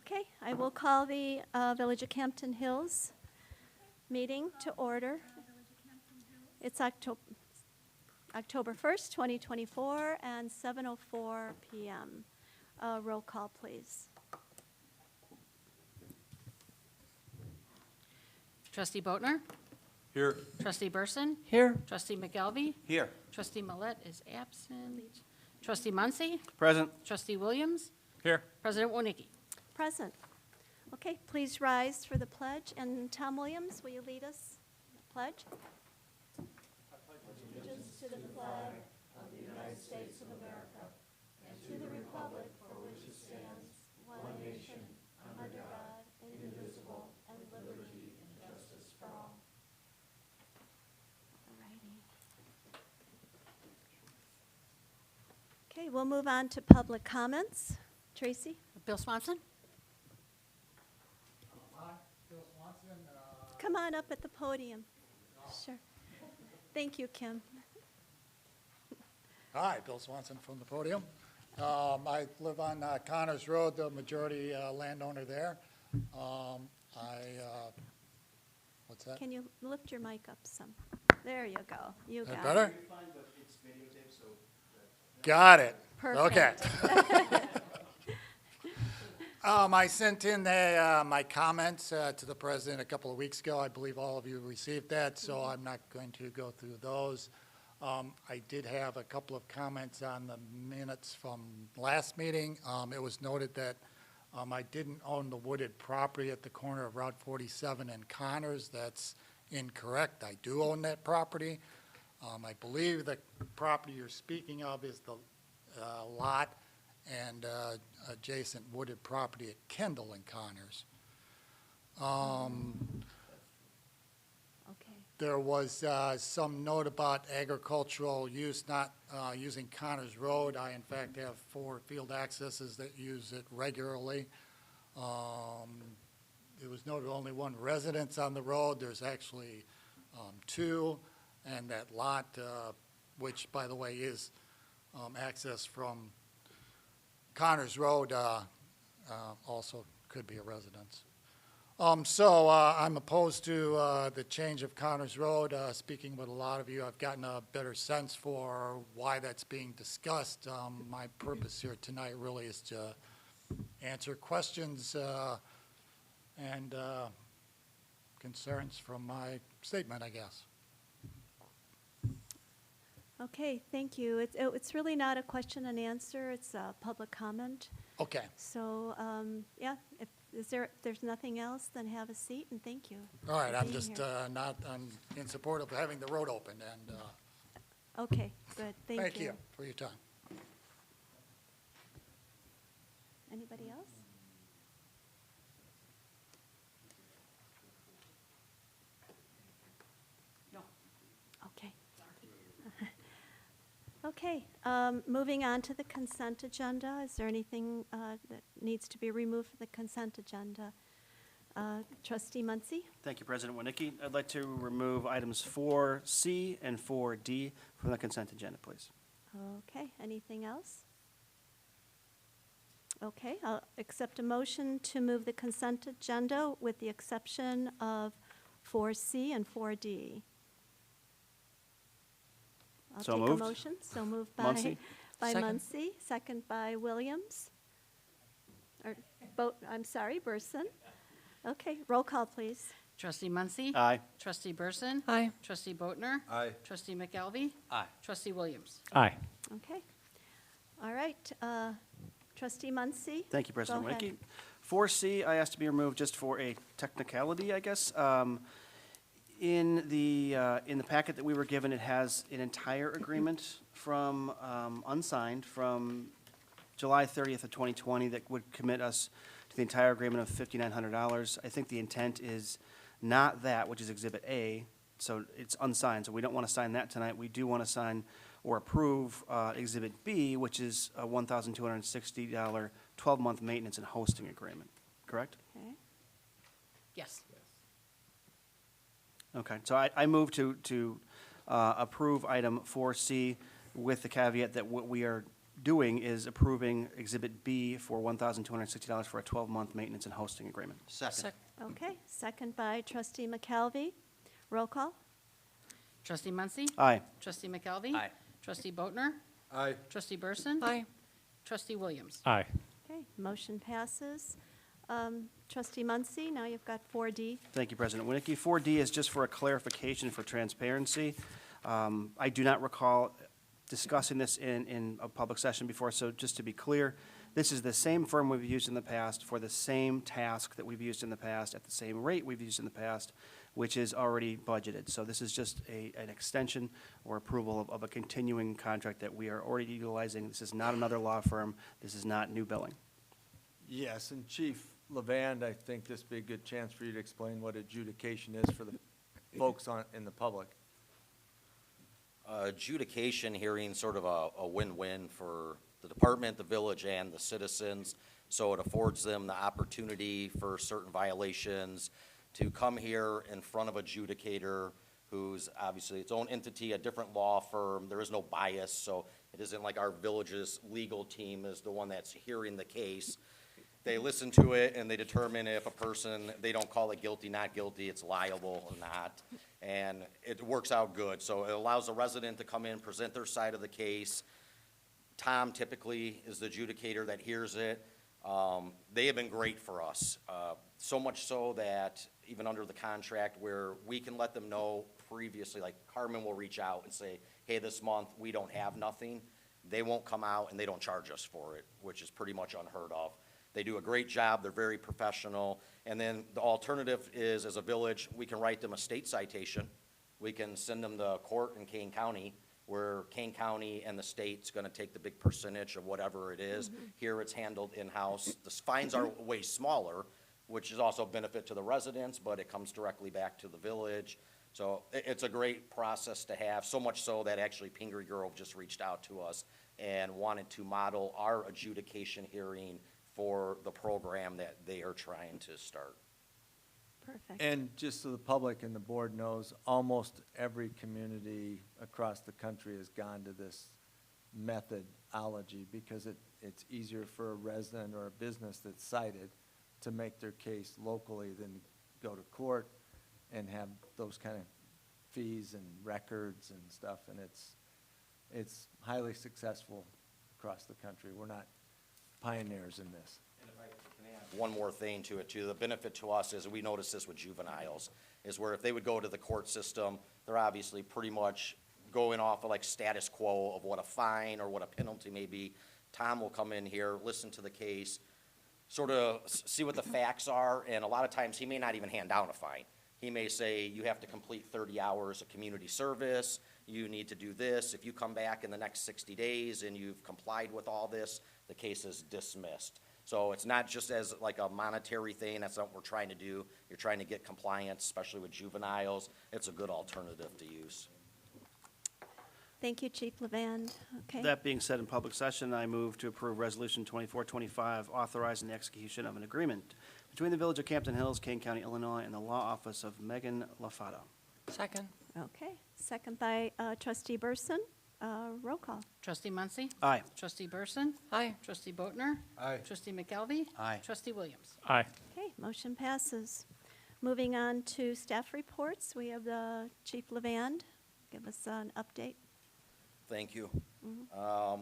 Okay, I will call the Village of Campton Hills meeting to order. It's October 1st, 2024, and 7:04 PM. Roll call, please. Trustee Boatner? Here. Trustee Burson? Here. Trustee McGelvey? Here. Trustee Millette is absent. Trustee Muncy? Present. Trustee Williams? Here. President Wonicky? Present. Okay, please rise for the pledge. And Tom Williams, will you lead us in the pledge? Allegiance to the flag of the United States of America and to the republic for which it stands, one nation, under God, indivisible, and liberty and justice for all. Alrighty. Okay, we'll move on to public comments. Tracy? Bill Swanson? Hi, Bill Swanson. Come on up at the podium. Sure. Thank you, Kim. Hi, Bill Swanson from the podium. I live on Connors Road, the majority landowner there. What's that? Can you lift your mic up some? There you go. You Is that got better? it. Got it. Perfect. Okay. I sent in my comments to the president a couple of weeks ago. I believe all of you received that, so I'm not going to go through those. I did have a couple of comments on the minutes from last meeting. It was noted that I didn't own the wooded property at the corner of Route 47 and Connors. That's incorrect. I do own that property. I believe the property you're speaking of is the lot and adjacent wooded property at Kendall and Connors. Okay. There was some note about agricultural use not using Connors Road. I, in fact, have 4 field accesses that use it regularly. It was noted only 1 residence on the road. There's actually 2, and that lot, which, by the way, is access from Connors Road, also could be a residence. So I'm opposed to the change of Connors Road. Speaking with a lot of you, I've gotten a better sense for why that's being discussed. My purpose here tonight really is to answer questions and concerns from my statement, I guess. Okay, thank you. It's really not a question and answer. It's a public comment. Okay. So, yeah, if there's nothing else, then have a seat, and thank you. All right, for I'm being just here. I'm in support of having the road open, and Okay, good. Thank you. thank you for your time. Anybody else? No. Okay. Okay, moving on to the consent agenda. Is there anything that needs to be removed from the consent agenda? Trustee Muncy? Thank you, President Wonicky. I'd like to remove items 4C and 4D from the consent agenda, please. Okay, anything else? Okay, I'll accept a motion to move the consent agenda with the exception of 4C and 4D. I'll So take moved. a motion. So moved Muncy. by Second. Muncy, second by Williams. Or, I'm sorry, Burson. Okay, roll call, please. Trustee Muncy? Aye. Trustee Burson? Aye. Trustee Boatner? Aye. Trustee McGelvey? Aye. Trustee Williams? Aye. Okay. All right, Trustee Muncy? Thank you, President Go ahead. Wonicky. 4C, I asked to be removed just for a technicality, I guess. In the packet that we were given, it has an entire agreement from, unsigned, from July 30th of 2020 that would commit us to the entire agreement of $5,900. I think the intent is not that, which is Exhibit A, so it's unsigned, so we don't want to sign that tonight. We do want to sign or approve Exhibit B, which is a $1,260 12-month maintenance and hosting agreement, correct? Okay. Yes. Okay, so I move to approve item 4C with the caveat that what we are doing is approving Exhibit B for $1,260 for a 12-month maintenance and hosting agreement. Second. Okay, second by trustee McKelvey. Roll call? Trustee Muncy? Aye. Trustee McKelvey? Aye. Trustee Boatner? Aye. Trustee Burson? Aye. Trustee Williams? Aye. Okay, motion passes. Trustee Muncy, now you've got 4D. Thank you, President Winnicke. 4D is just for a clarification for transparency. I do not recall discussing this in a public session before, so just to be clear, this is the same firm we've used in the past for the same task that we've used in the past at the same rate we've used in the past, which is already budgeted. So this is just an extension or approval of a continuing contract that we are already utilizing. This is not another law firm. This is not new billing. Yes, and Chief Levand, I think this would be a good chance for you to explain what adjudication is for the folks in the public. Adjudication hearing, sort of a win-win for the department, the village, and the citizens. So it affords them the opportunity for certain violations to come here in front of adjudicator who's obviously its own entity, a different law firm. There is no bias, so it isn't like our village's legal team is the one that's hearing the case. They listen to it and they determine if a person, they don't call it guilty, not guilty, it's liable or not. And it works out good. So it allows the resident to come in, present their side of the case. Tom typically is the adjudicator that hears it. They have been great for us. So much so that even under the contract where we can let them know previously, like Carmen will reach out and say, hey, this month we don't have nothing. They won't come out and they don't charge us for it, which is pretty much unheard of. They do a great job, they're very professional, and then the alternative is, as a village, we can write them a state citation. We can send them to court in Kane County, where Kane County and the state's gonna take the big percentage of whatever it is. Here it's handled in-house. The fines are way smaller, which is also a benefit to the residents, but it comes directly back to the village. So it's a great process to have, so much so that actually Pingree Grove just reached out to us and wanted to model our adjudication hearing for the program that they are trying to start. Perfect. And just so the public and the board knows, almost every community across the country has gone to this methodology because it's easier for a resident or a business that's cited to make their case locally than go to court and have those kind of fees and records and stuff. And it's highly successful across the country. We're not pioneers in this. And if I can add one more thing to it too, the benefit to us is, we notice this with juveniles, is where if they would go to the court system, they're obviously pretty much going off of like status quo of what a fine or what a penalty may be. Tom will come in here, listen to the case, sort of see what the facts are, and a lot of times he may not even hand down a fine. He may say, you have to complete 30 hours of community service, you need to do this. If you come back in the next 60 days and you've complied with all this, the case is dismissed. So it's not just as like a monetary thing, that's not what we're trying to do. You're trying to get compliance, especially with juveniles. It's a good alternative to use. Thank you, Chief Levand. Okay. That being said, in public session, I move to approve Resolution 2425, authorizing the execution of an agreement between the Village of Campton Hills, Kane County, Illinois, and the law office of Megan LaFata. Second. Okay, second by trustee Burson. Roll call. Trustee Muncy? Aye. Trustee Burson? Aye. Trustee Boatner? Aye. Trustee McKelvey? Aye. Trustee Williams? Aye. Okay, motion passes. Moving on to staff reports, we have the Chief Levand. Give us an update. Thank you.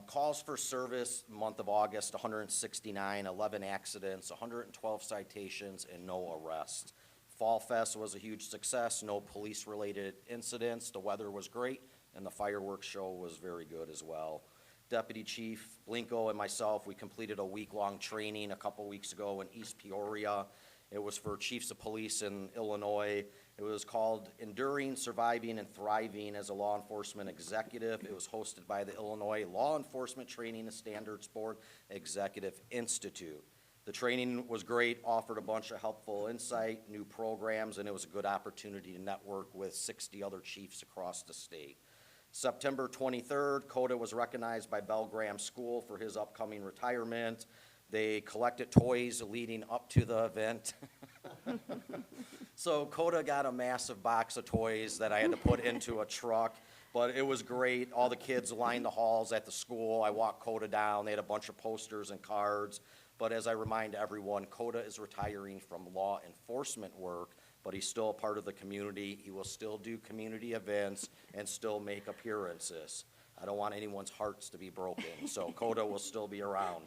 Calls for service, month of August, 169, 11 accidents, 112 citations, and no arrests. Fall Fest was a huge success, no police-related incidents. The weather was great, and the fireworks show was very good as well. Deputy Chief Blinko and myself, we completed a week-long training a couple weeks ago in East Peoria. It was for chiefs of police in Illinois. It was called Enduring, Surviving, and Thriving as a Law Enforcement Executive. It was hosted by the Illinois Law Enforcement Training and Standards Board Executive Institute. The training was great, offered a bunch of helpful insight, new programs, and it was a good opportunity to network with 60 other chiefs across the state. September 23rd, Coda was recognized by Bell Graham School for his upcoming retirement. They collected toys leading up to the event. So Coda got a massive box of toys that I had to put into a truck. But it was great. All the kids lined the halls at the school. I walked Coda down. They had a bunch of posters and cards. But as I remind everyone, Coda is retiring from law enforcement work, but he's still a part of the community. He will still do community events and still make appearances. I don't want anyone's hearts to be broken, so Coda will still be around.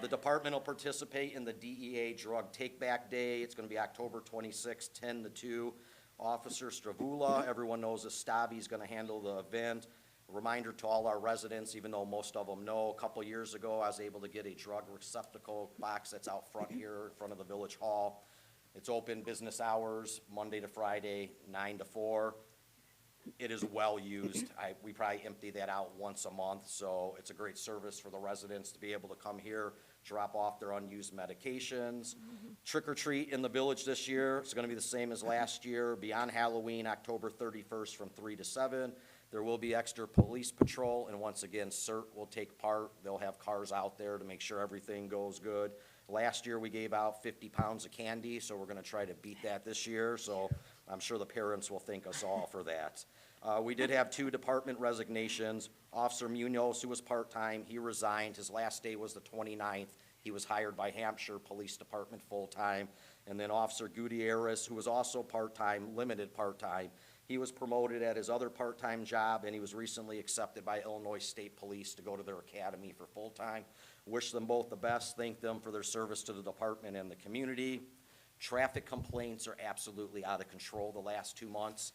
The department will participate in the DEA Drug Take Back Day. It's going to be October 26, 10 to 2. Officer Stravula, everyone knows that Stavi is going to handle the event. A reminder to all our residents, even though most of them know, a couple years ago I was able to get a drug receptacle box that's out front here in front of the Village Hall. It's open business hours, Monday to Friday, 9 to 4. It is well used. We probably empty that out once a month, so it's a great service for the residents to be able to come here, drop off their unused medications. Trick or treat in the village this year. It's going to be the same as last year. Beyond Halloween, October 31st from 3 to 7. There will be extra police patrol, and once again, CERT will take part. They'll have cars out there to make sure everything goes good. Last year, we gave out 50 pounds of candy, so we're going to try to beat that this year, so I'm sure the parents will thank us all for that. We did have 2 department resignations. Officer Munoz, who was part-time, he resigned. His last day was the 29th. He was hired by Hampshire Police Department full-time. And then Officer Gutierrez, who was also part-time, limited part-time, he was promoted at his other part-time job, and he was recently accepted by Illinois State Police to go to their academy for full-time. Wish them both the best. Thank them for their service to the department and the community. Traffic complaints are absolutely out of control the last 2 months.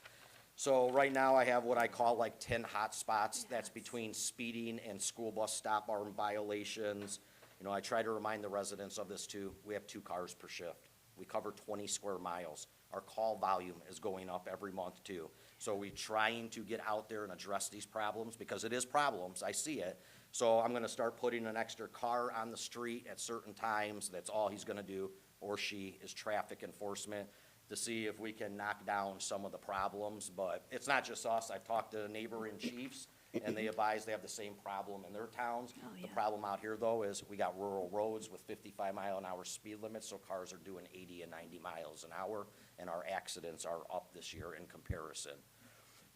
So right now I have what I call like 10 hot spots. That's between speeding and school bus stop arm violations. You know, I try to remind the residents of this too. We have 2 cars per shift. We cover 20 square miles. Our call volume is going up every month too. So we're trying to get out there and address these problems because it is problems. I see it. So I'm going to start putting an extra car on the street at certain times. That's all he's going to do, or she, is traffic enforcement to see if we can knock down some of the problems. But it's not just us. I've talked to neighboring chiefs, and they advise they have the same problem in their towns. The problem out here, though, is we got rural roads with 55-mile-an-hour speed limits, so cars are doing 80 and 90 miles an hour, and our accidents are up this year in comparison.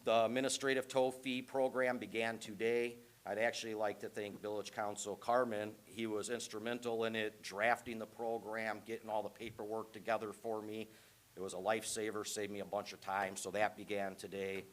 The administrative tow fee program began today. I'd actually like to thank Village Council Carmen. He was instrumental in it, drafting the program, getting all the paperwork together for me. It was a lifesaver, saved me a bunch of time, so that began today.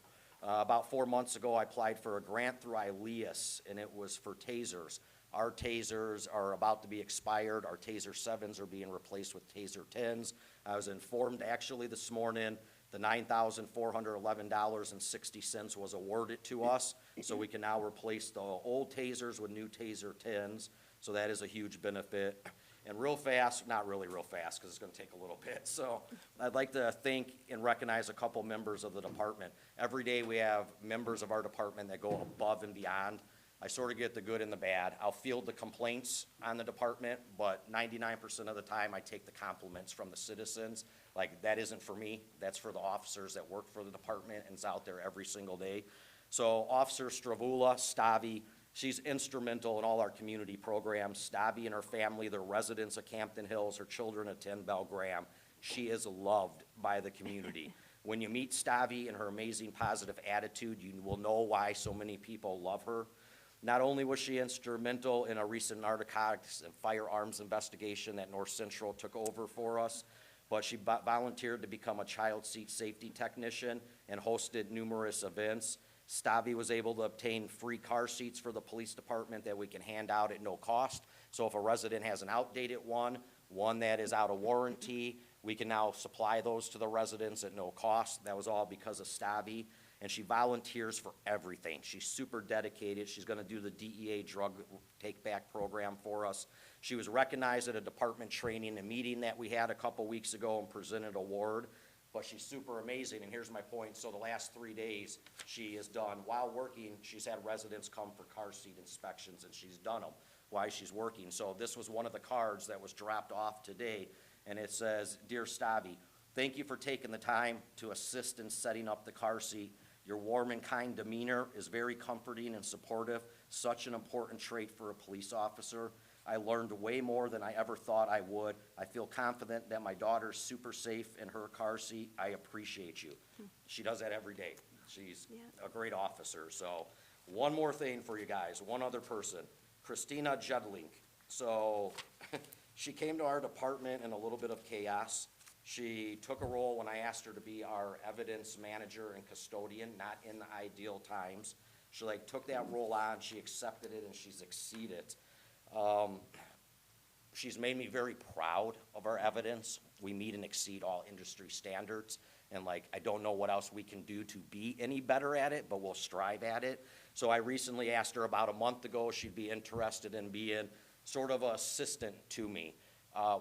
About 4 months ago, I applied for a grant through ILEAS, and it was for tasers. Our tasers are about to be expired. Our Taser 7s are being replaced with Taser 10s. I was informed actually this morning the $9,411.60 was awarded to us, so we can now replace the old tasers with new Taser 10s, so that is a huge benefit. And real fast, not really real fast, because it's going to take a little bit. So I'd like to thank and recognize a couple members of the department. Every day we have members of our department that go above and beyond. I sort of get the good and the bad. I'll field the complaints on the department, but 99% of the time I take the compliments from the citizens. Like, that isn't for me. That's for the officers that work for the department and is out there every single day. So Officer Stravula, Stavi, she's instrumental in all our community programs. Stavi and her family, they're residents of Campton Hills. Her children attend Belle Graham. She is loved by the community. When you meet Stavi and her amazing positive attitude, you will know why so many people love her. Not only was she instrumental in a recent narcotics and firearms investigation that North Central took over for us, but she volunteered to become a child seat safety technician and hosted numerous events. Stavi was able to obtain free car seats for the police department that we can hand out at no cost. So if a resident has an outdated one that is out of warranty, we can now supply those to the residents at no cost. That was all because of Stavi. And she volunteers for everything. She's super dedicated. She's going to do the DEA drug take-back program for us. She was recognized at a department training, a meeting that we had a couple weeks ago, and presented an award. But she's super amazing, and here's my point. So the last 3 days she has done, while working, she's had residents come for car seat inspections, and she's done them while she's working. So this was one of the cards that was dropped off today, and it says, "Dear Stavi, thank you for taking the time to assist in setting up the car seat. Your warm and kind demeanor is very comforting and supportive, such an important trait for a police officer. I learned way more than I ever thought I would. I feel confident that my daughter's super safe in her car seat. I appreciate you." She does that every day. She's Yeah. a great officer. So one more thing for you guys, one other person, Christina Jedlink. So she came to our department in a little bit of chaos. She took a role when I asked her to be our evidence manager and custodian, not in the ideal times. She took that role on, she accepted it, and she's exceeded. She's made me very proud of our evidence. We meet and exceed all industry standards. And I don't know what else we can do to be any better at it, but we'll strive at it. So I recently asked her about a month ago, she'd be interested in being sort of an assistant to me.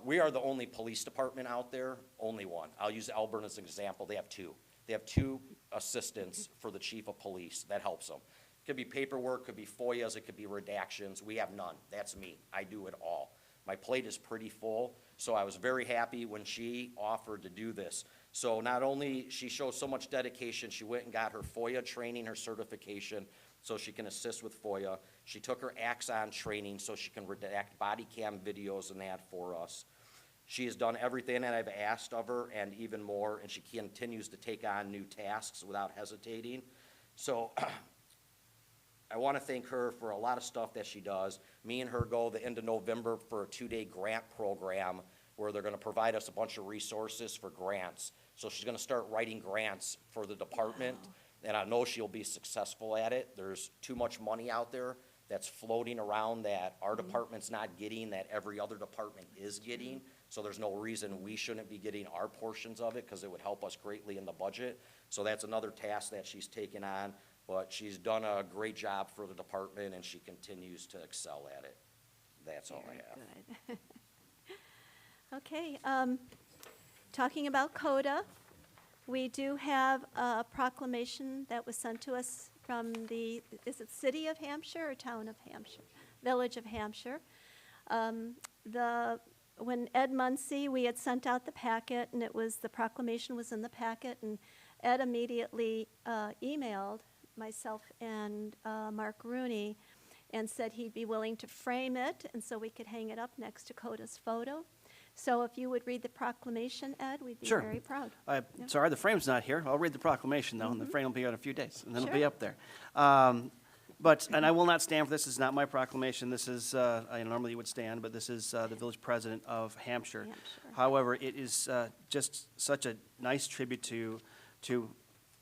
We are the only police department out there, only one. I'll use Elburn as an example. They have two. They have two assistants for the chief of police. That helps them. It could be paperwork, could be FOIAs, it could be redactions. We have none. That's me. I do it all. My plate is pretty full, so I was very happy when she offered to do this. So not only she shows so much dedication, she went and got her FOIA training, her certification, so she can assist with FOIA. She took her Axon training so she can redact body cam videos and that for us. She has done everything that I've asked of her and even more, and she continues to take on new tasks without hesitating. So I want to thank her for a lot of stuff that she does. Me and her go the end of November for a 2-day grant program where they're going to provide us a bunch of resources for grants. So she's going to start writing grants for the department, and I know she'll be successful at it. There's too much money out there that's floating around that our department's not getting, that every other department is getting. So there's no reason we shouldn't be getting our portions of it because it would help us greatly in the budget. So that's another task that she's taken on. But she's done a great job for the department, and she continues to excel at it. That's all I have. Very good. Okay, talking about CODA, we do have a proclamation that was sent to us from the, is it City of Hampshire or Town of Hampshire? Village of Hampshire. When Ed Muncy, we had sent out the packet, and the proclamation was in the packet, and Ed immediately emailed myself and Mark Rooney and said he'd be willing to frame it, and so we could hang it up next to CODA's photo. So if you would read the proclamation, Ed, we'd be Sure. very proud. I'm Yeah. sorry, the frame's not here. I'll read the proclamation, though, and the frame will be out in a few days, and then it'll be Sure. up there. And I will not stand for this. This is not my proclamation. This is, I normally would stand, but this is the village president of Hampshire. Hampshire. However, it is just such a nice tribute to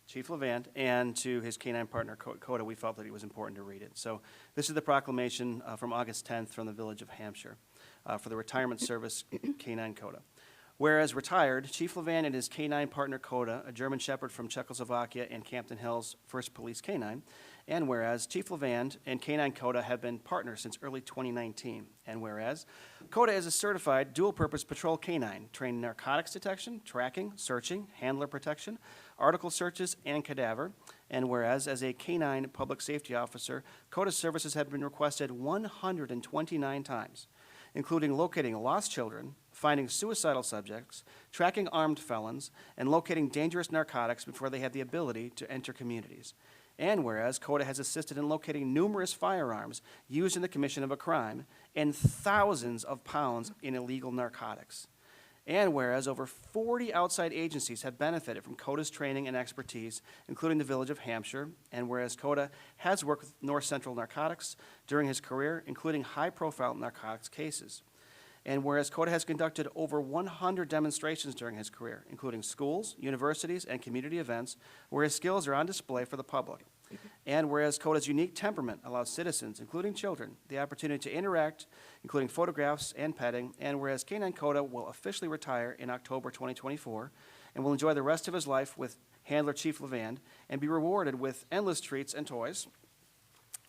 Chief Levant and to his canine partner, CODA. We felt that it was important to read it. So this is the proclamation from August 10th from the village of Hampshire for the retirement service canine CODA. Whereas retired, Chief Levant and his canine partner CODA, a German Shepherd from Czechoslovakia and Campton Hills 1st Police Canine, and whereas Chief Levant and Canine CODA have been partners since early 2019, and whereas CODA is a certified dual-purpose patrol canine, trained in narcotics detection, tracking, searching, handler protection, article searches, and cadaver, and whereas as a canine public safety officer, CODA's services have been requested 129 times, including locating lost children, finding suicidal subjects, tracking armed felons, and locating dangerous narcotics before they have the ability to enter communities. And whereas CODA has assisted in locating numerous firearms used in the commission of a crime and thousands of pounds in illegal narcotics. And whereas over 40 outside agencies have benefited from CODA's training and expertise, including the village of Hampshire, and whereas CODA has worked with North Central Narcotics during his career, including high-profile narcotics cases. And whereas CODA has conducted over 100 demonstrations during his career, including schools, universities, and community events, where his skills are on display for the public. And whereas CODA's unique temperament allows citizens, including children, the opportunity to interact, including photographs and petting, and whereas Canine CODA will officially retire in October 2024 and will enjoy the rest of his life with handler Chief Levant and be rewarded with endless treats and toys.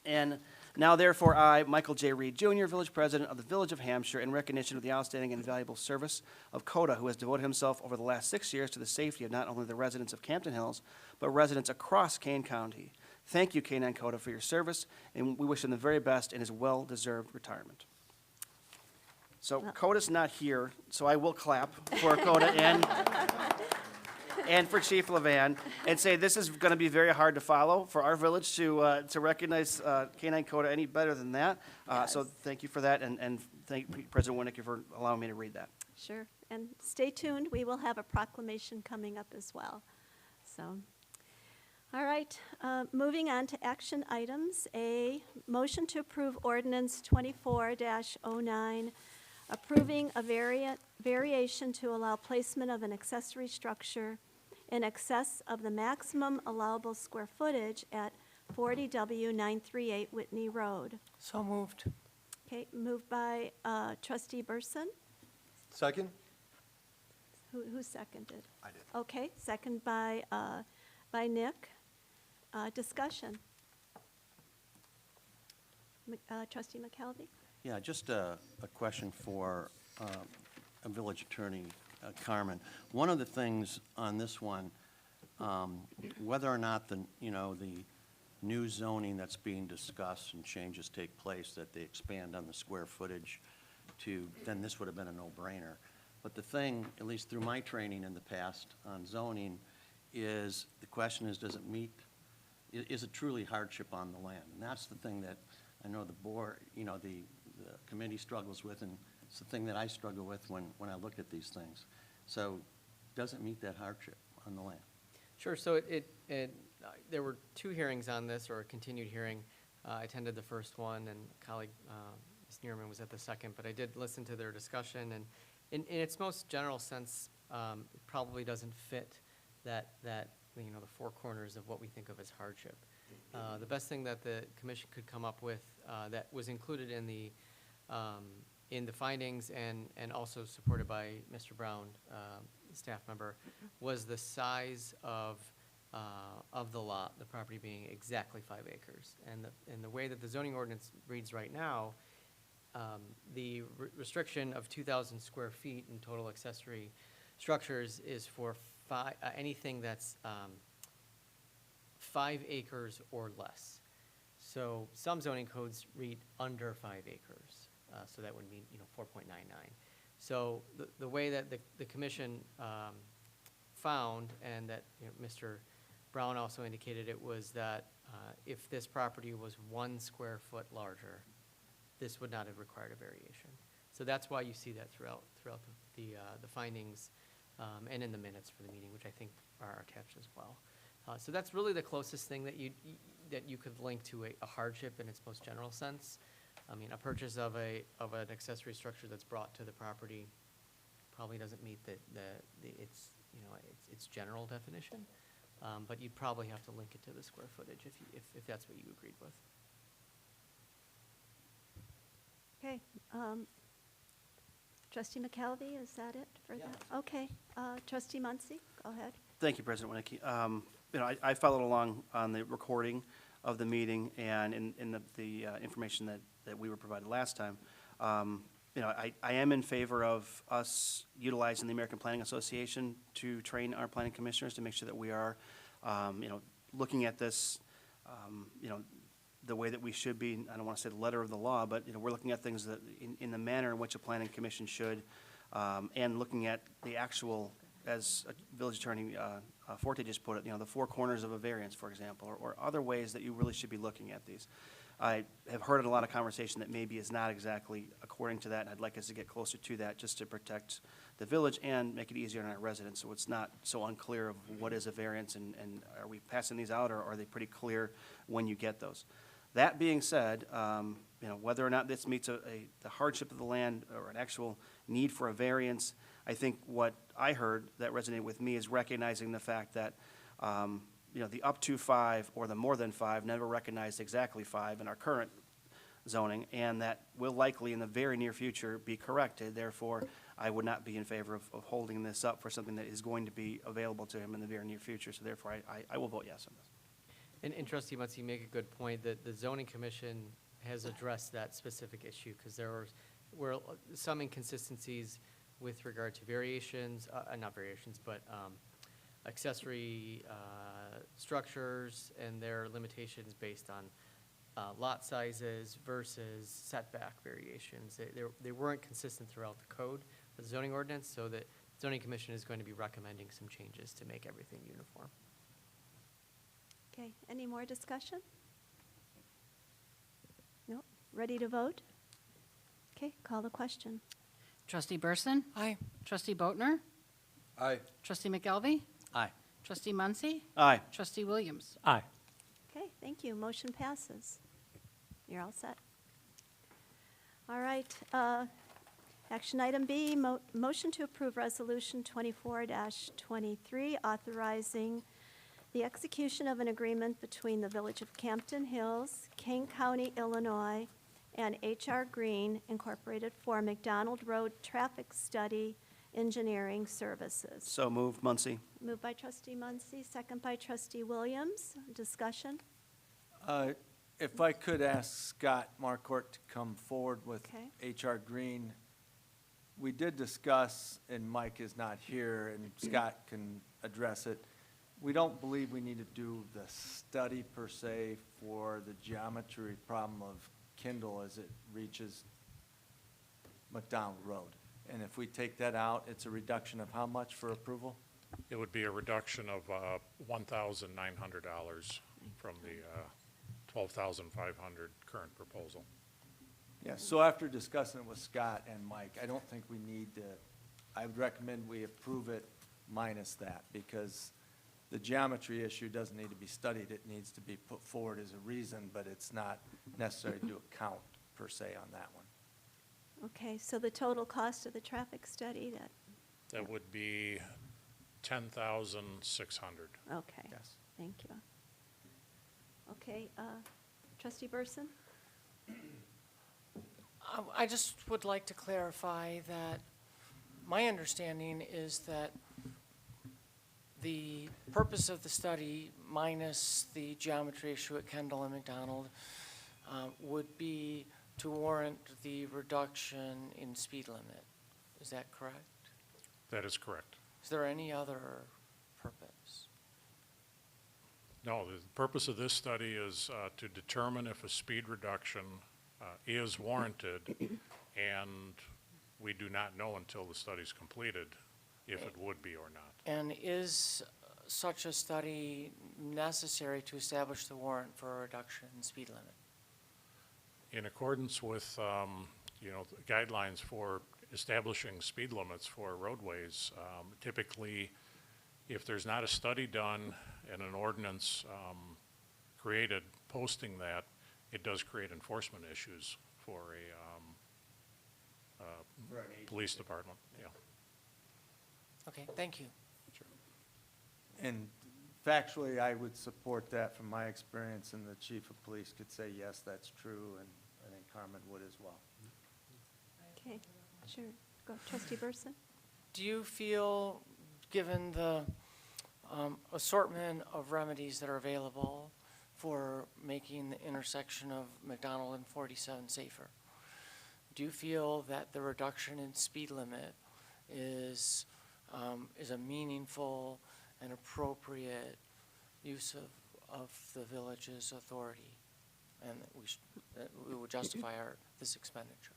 And now, therefore, I, Michael J. Reed, Jr., Village President of the Village of Hampshire, in recognition of the outstanding and valuable service of CODA, who has devoted himself over the last 6 years to the safety of not only the residents of Campton Hills, but residents across Kane County. Thank you, Canine CODA, for your service, and we wish him the very best in his well-deserved retirement. So CODA's not here, so I will clap for CODA and for Chief Levant, and say this is going to be very hard to follow for our village to recognize Canine CODA any better than that. So thank you for that, and thank President Winnick for allowing me to read that. Sure, and stay tuned. We will have a proclamation coming up as well. So, All right, moving on to action items. A motion to approve ordinance 24-09, approving a variation to allow placement of an accessory structure in excess of the maximum allowable square footage at 40W 938 Whitney Road. So moved. Okay, moved by trustee Burson. Second? Who seconded? I did. Okay, second by Nick. Discussion. Trustee McKelvey? Yeah, just a question for a village attorney, Carmen. One of the things on this one, whether or not the new zoning that's being discussed and changes take place, that they expand on the square footage to, then this would have been a no-brainer. But the thing, at least through my training in the past on zoning, is the question is, does it meet, is it truly hardship on the land? And that's the thing that I know the board, the committee struggles with, and it's the thing that I struggle with when I look at these things. So does it meet that hardship on the land? Sure, so there were 2 hearings on this, or a continued hearing. I attended the first one, and colleague, Ms. Neerman, was at the second, but I did listen to their discussion, and in its most general sense, it probably doesn't fit that the 4 corners of what we think of as hardship. The best thing that the commission could come up with that was included in the findings and also supported by Mr. Brown, staff member, was the size of the lot, the property being exactly 5 acres. And the way that the zoning ordinance reads right now, the restriction of 2,000 square feet in total accessory structures is for anything that's 5 acres or less. So some zoning codes read under 5 acres, so that would mean 4.99. So the way that the commission found, and that Mr. Brown also indicated, it was that if this property was 1 square foot larger, this would not have required a variation. So that's why you see that throughout the findings and in the minutes for the meeting, which I think are attached as well. So that's really the closest thing that you could link to a hardship in its most general sense. I mean, a purchase of an accessory structure that's brought to the property probably doesn't meet its general definition, but you'd probably have to link it to the square footage if that's what you agreed with. Okay. Trustee McKelvey, is that it for that? Okay. Trustee Muncy, go ahead. Thank you, President Winnicke. I followed along on the recording of the meeting and in the information that we were provided last time. I am in favor of us utilizing the American Planning Association to train our planning commissioners to make sure that we are, looking at this, the way that we should be. I don't want to say the letter of the law, but we're looking at things that in the manner in which a planning commission should, and looking at the actual, as village attorney Forte just put it, the 4 corners of a variance, for example, or other ways that you really should be looking at these. I have heard a lot of conversation that maybe is not exactly according to that, and I'd like us to get closer to that just to protect the village and make it easier on our residents, so it's not so unclear of what is a variance and are we passing these out, or are they pretty clear when you get those. That being said, whether or not this meets the hardship of the land or an actual need for a variance, I think what I heard that resonated with me is recognizing the fact that, the up to 5 or the more than 5 never recognized exactly 5 in our current zoning, and that will likely in the very near future be corrected. Therefore, I would not be in favor of holding this up for something that is going to be available to him in the very near future. So therefore, I will vote yes on this. And Trustee Muncy, you make a good point that the zoning commission has addressed that specific issue, because there were some inconsistencies with regard to variations, not variations, but accessory structures and their limitations based on lot sizes versus setback variations. They weren't consistent throughout the code, the zoning ordinance, so the zoning commission is going to be recommending some changes to make everything uniform. Okay, any more discussion? No? Ready to vote? Okay, call the question. Trustee Burson? Aye. Trustee Boatner? Aye. Trustee McKelvey? Aye. Trustee Muncy? Aye. Trustee Williams? Aye. Okay, thank you. Motion passes. You're all set. All right, action item B, motion to approve Resolution 24-23, authorizing the execution of an agreement between the Village of Campton Hills, King County, Illinois, and H.R. Green Incorporated for McDonald Road Traffic Study Engineering Services. So moved, Muncy. Moved by trustee Muncy, second by trustee Williams. Discussion? If I could ask Scott Marquardt to come forward with Okay. H.R. Green. We did discuss, and Mike is not here, and Scott can address it. We don't believe we need to do the study per se for the geometry problem of Kindle as it reaches McDonald Road. And if we take that out, it's a reduction of how much for approval? It would be a reduction of $1,900 from the $12,500 current proposal. Yeah, so after discussing it with Scott and Mike, I don't think we need to, I would recommend we approve it minus that, because the geometry issue doesn't need to be studied, it needs to be put forward as a reason, but it's not necessary to do a count per se on that one. Okay, so the total cost of the traffic study, That would be $10,600. okay. Yes. Thank you. Okay, trustee Burson? I just would like to clarify that my understanding is that the purpose of the study, minus the geometry issue at Kendall and McDonald, would be to warrant the reduction in speed limit. Is that correct? That is correct. Is there any other purpose? No, the purpose of this study is to determine if a speed reduction is warranted, and we do not know until the study's completed if it would be or not. And is such a study necessary to establish the warrant for a reduction in speed limit? In accordance with, guidelines for establishing speed limits for roadways, typically, if there's not a study done and an ordinance created posting that, it does create enforcement issues for a police department, yeah. Okay, thank you. And factually, I would support that from my experience, and the chief of police could say, yes, that's true, and I think Carmen would as well. Okay, sure. Go, trustee Burson? Do you feel, given the assortment of remedies that are available for making the intersection of McDonald and 47 safer, do you feel that the reduction in speed limit is a meaningful and appropriate use of the village's authority, and that we would justify this expenditure?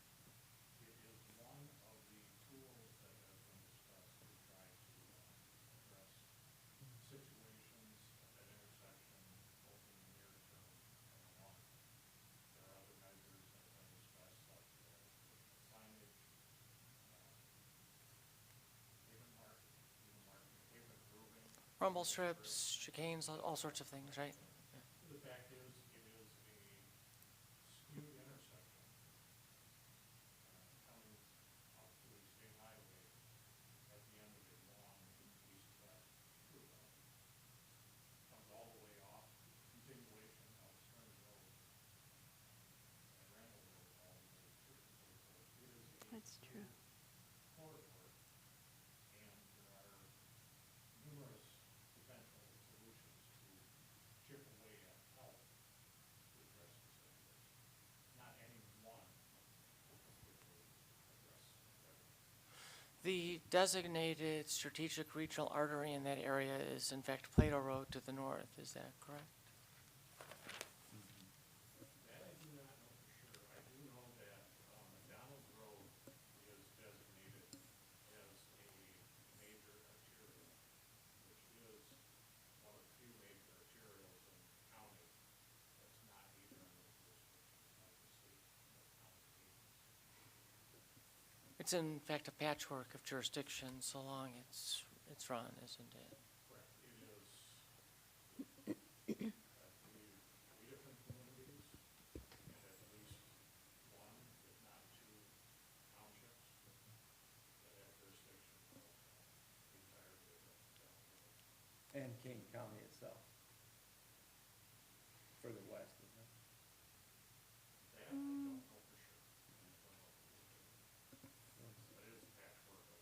Rumble strips, chicanes, all sorts of things, right? The fact is, it is a skewed intersection coming up to the state highway at the end of a long east-west route. Comes all the way off, continuation of Stern Road and Randall Road all the way through. So it is a That's true. corridor, and there are numerous potential solutions to chip away at help to address the situation. Not any one will completely address everything. The designated strategic regional artery in that area is in fact Plato Road to the north, is that correct? That I do not know for sure. I do know that McDonald Road is designated as a major arterial, which is one of the few major arterials in the county that's not either under the jurisdiction of the state or county agency. It's in fact a patchwork of jurisdictions so long it's run, isn't it? Correct. It is Kane County itself. Further west, isn't it? That I don't know for sure. But it is a patchwork of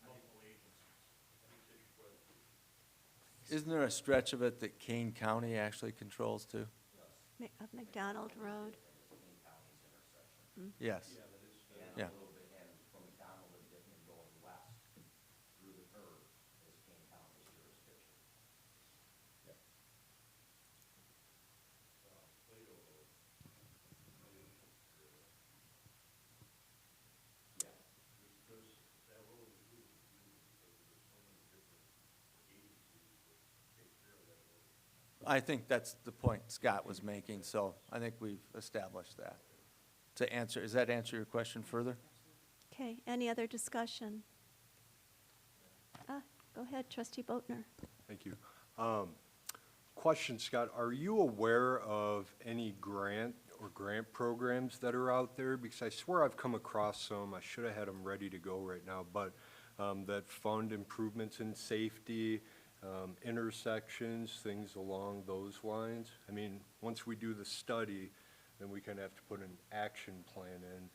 multiple communities, multiple agencies. Isn't there a stretch of it that Kane County actually controls too? Of McDonald Road. Yes. Yeah. From McDonald and going west through the curve is Kane County's jurisdiction. I think that's the point Scott was making, so I think we've established that. To answer, does that answer your question further? Okay, any other discussion? Go ahead, trustee Boatner. Thank you. Question, Scott, are you aware of any grant or grant programs that are out there? Because I swear I've come across some, I should have had them ready to go right now, but that fund improvements in safety, intersections, things along those lines. I mean, once we do the study, then we kind of have to put an action plan in.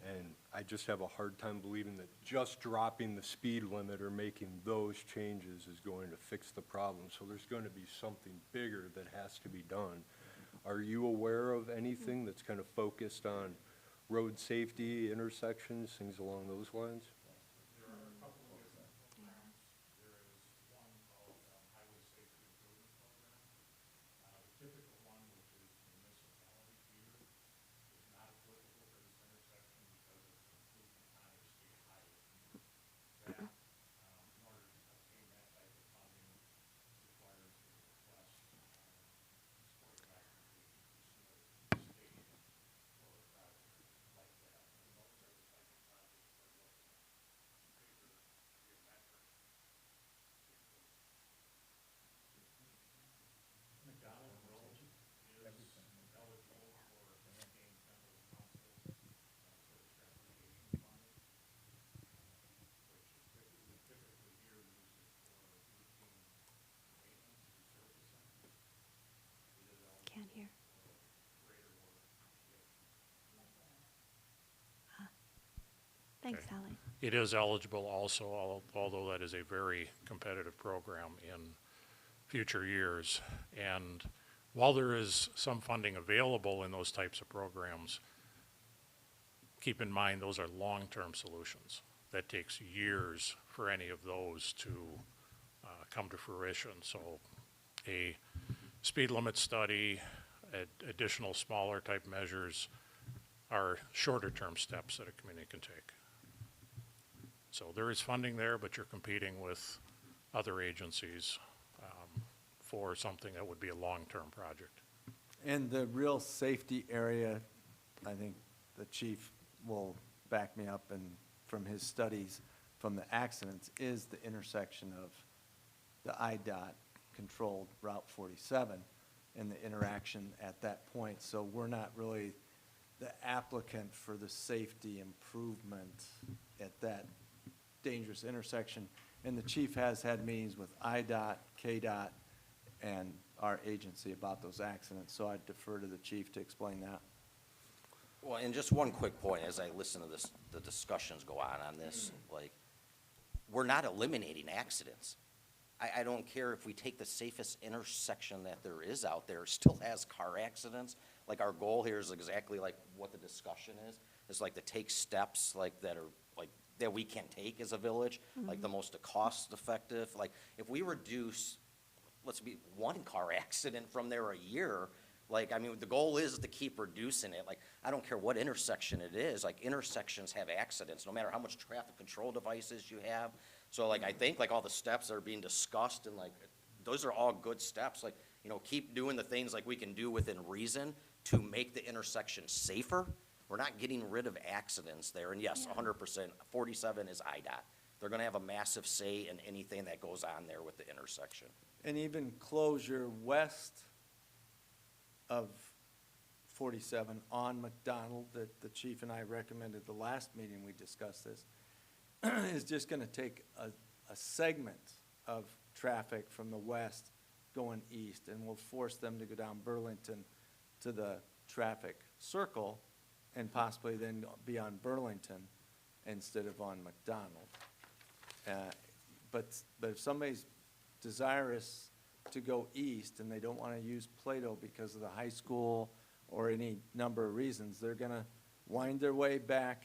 And I just have a hard time believing that just dropping the speed limit or making those changes is going to fix the problem. So there's going to be something bigger that has to be done. Are you aware of anything that's kind of focused on road safety, intersections, things along those lines? There are a couple of different programs. There is one called Highway Safety Improvement Program. The typical one, which is municipality gear, is not applicable for this intersection because it's an improvement on interstate highway. That, in order to obtain that type of funding, requires a request for documentation to be submitted to the state for a project like that. And those are the type of projects we're looking at. Bigger geometric. McDonald Road is eligible for Kane County Council's Service Transportation Fund, which is typically here use it for routine maintenance, resurfacing. It is eligible Can't hear. for greater work. Thanks, Okay. Holly. It is eligible also, although that is a very competitive program in future years. And while there is some funding available in those types of programs, keep in mind those are long-term solutions. That takes years for any of those to come to fruition. So a speed limit study, additional smaller type measures are shorter-term steps that a community can take. So there is funding there, but you're competing with other agencies for something that would be a long-term project. And the real safety area, I think the chief will back me up, and from his studies from the accidents, is the intersection of the IDOT controlled Route 47 and the interaction at that point. So we're not really the applicant for the safety improvement at that dangerous intersection. And the chief has had meetings with IDOT, KDOT, and our agency about those accidents. So I'd defer to the chief to explain that. Well, and just one quick point, as I listen to this, the discussions go on this, like, we're not eliminating accidents. I don't care if we take the safest intersection that there is out there, still has car accidents. Like, our goal here is exactly like what the discussion is like to take steps like that are, like, that we can take as a village, like the most cost-effective. Like, if we reduce, let's be, one car accident from there a year, like, I mean, the goal is to keep reducing it. Like, I don't care what intersection it is, like, intersections have accidents, no matter how much traffic control devices you have. So, like, I think, like, all the steps that are being discussed, and, like, those are all good steps. Like, you know, keep doing the things like we can do within reason to make the intersection safer. We're not getting rid of accidents there. And yes, 100%, 47 is IDOT. They're gonna have a massive say in anything that goes on there with the intersection. And even closure west of 47 on McDonald that the chief and I recommended the last meeting we discussed this, is just gonna take a segment of traffic from the west going east, and we'll force them to go down Burlington to the traffic circle and possibly then be on Burlington instead of on McDonald. But if somebody's desirous to go east and they don't want to use Plato because of the high school or any number of reasons, they're going to wind their way back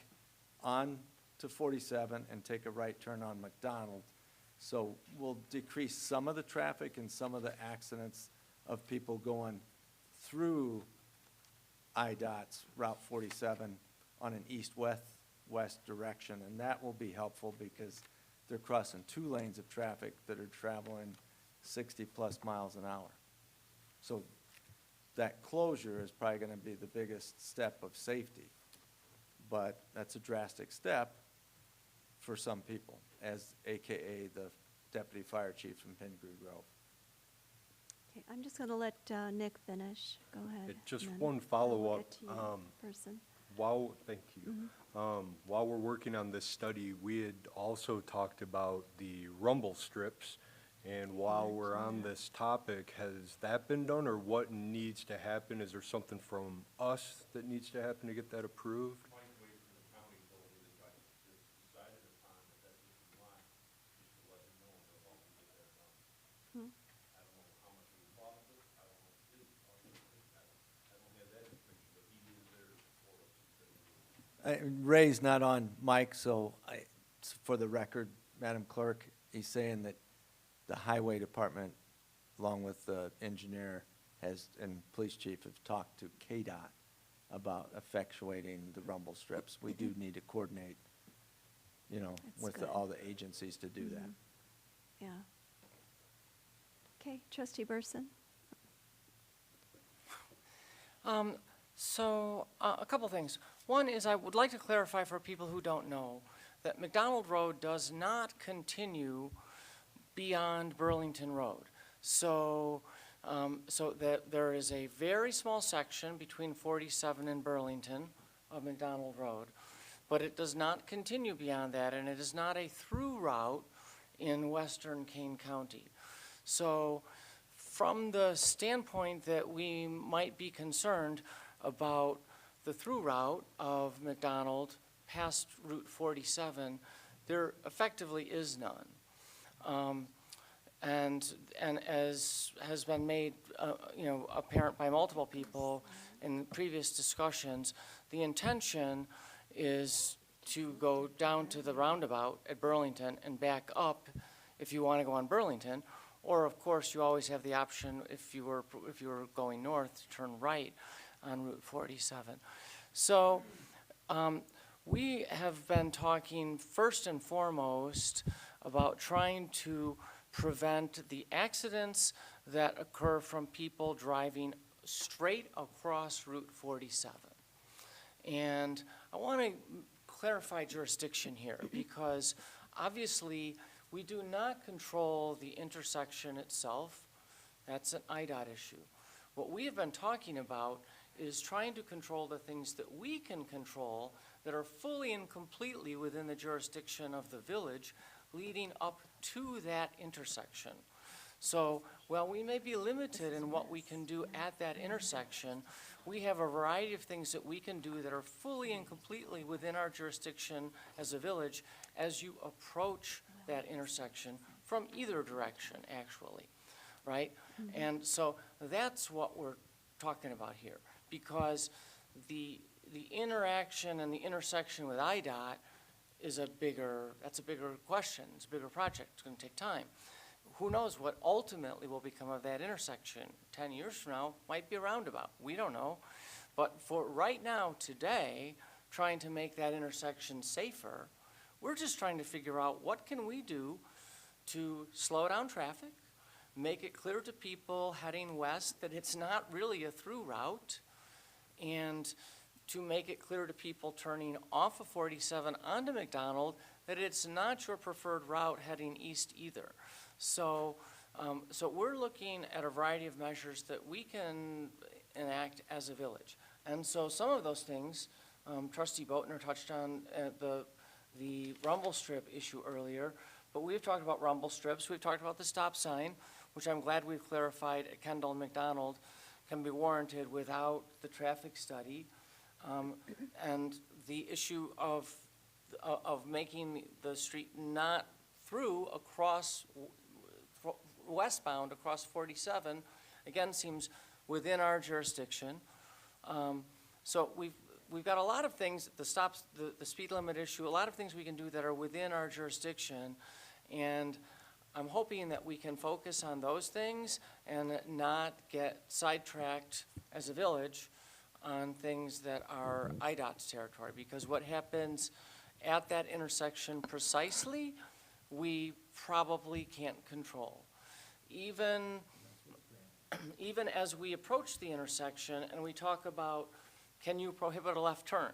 on to 47 and take a right turn on McDonald. So we'll decrease some of the traffic and some of the accidents of people going through IDOT's Route 47 on an east-west direction. And that will be helpful because they're crossing 2 lanes of traffic that are traveling 60-plus miles an hour. So that closure is probably going to be the biggest step of safety. But that's a drastic step for some people, as AKA the deputy fire chief from Pingree Grove. Okay, I'm just going to let Nick finish. Go ahead. Just and then one we'll follow-up. get to you, Person. Thank you. While we're working on this study, we had also talked about the rumble strips. And while we're on this topic, has that been done, or what needs to happen? Is there something from us that needs to happen to get that approved? Ray's not on mic, so for the record, Madam Clerk, he's saying that the highway department, along with the engineer, and police chief have talked to KDOT about effectuating the rumble strips. We do need to coordinate, That's with good. all the agencies to do that. Yeah. Okay, Trustee Burson. A couple things. One is I would like to clarify for people who don't know that McDonald Road does not continue beyond Burlington Road. So that there is a very small section between 47 and Burlington of McDonald Road, but it does not continue beyond that, and it is not a through route in western Kane County. So from the standpoint that we might be concerned about the through route of McDonald past Route 47, there effectively is none. And as has been made, apparent by multiple people in previous discussions, the intention is to go down to the roundabout at Burlington and back up if you want to go on Burlington, or of course you always have the option if you were going north to turn right on Route 47. So we have been talking first and foremost about trying to prevent the accidents that occur from people driving straight across Route 47. And I want to clarify jurisdiction here because obviously we do not control the intersection itself. That's an IDOT issue. What we have been talking about is trying to control the things that we can control that are fully and completely within the jurisdiction of the village leading up to that intersection. So while we may be limited in what we can do at that intersection, we have a variety of things that we can do that are fully and completely within our jurisdiction as a village as you approach that intersection from either direction, actually, right? And so that's what we're talking about here, because the interaction and the intersection with IDOT is that's a bigger question, it's a bigger project, it's gonna take time. Who knows what ultimately will become of that intersection? 10 years from now, might be a roundabout, we don't know. But for right now, today, trying to make that intersection safer, we're just trying to figure out what can we do to slow down traffic, make it clear to people heading west that it's not really a through route, and to make it clear to people turning off of 47 onto McDonald that it's not your preferred route heading east either. So we're looking at a variety of measures that we can enact as a village. And so some of those things, Trustee Boatner touched on the rumble strip issue earlier, But we've talked about rumble strips, we've talked about the stop sign, which I'm glad we've clarified at Kendall and McDonald can be warranted without the traffic study. And the issue of making the street not through across, westbound across 47, again, seems within our jurisdiction. So we've got a lot of things, the speed limit issue, a lot of things we can do that are within our jurisdiction. And I'm hoping that we can focus on those things and not get sidetracked as a village on things that are IDOT's territory. Because what happens at that intersection precisely, we probably can't control. Even as we approach the intersection and we talk about, can you prohibit a left turn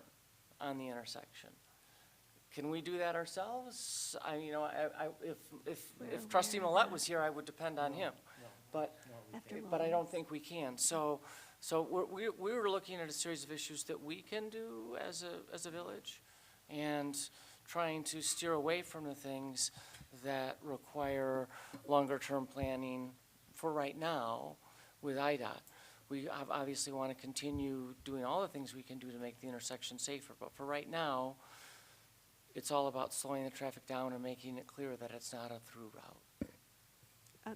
on the intersection? Can we do that ourselves? If Trustee Millette was here, I would depend on him. But I don't think we can. So we were looking at a series of issues that we can do as a village, and trying to steer away from the things that require longer-term planning for right now with IDOT. We obviously want to continue doing all the things we can do to make the intersection safer, but for right now, it's all about slowing the traffic down and making it clear that it's not a through route.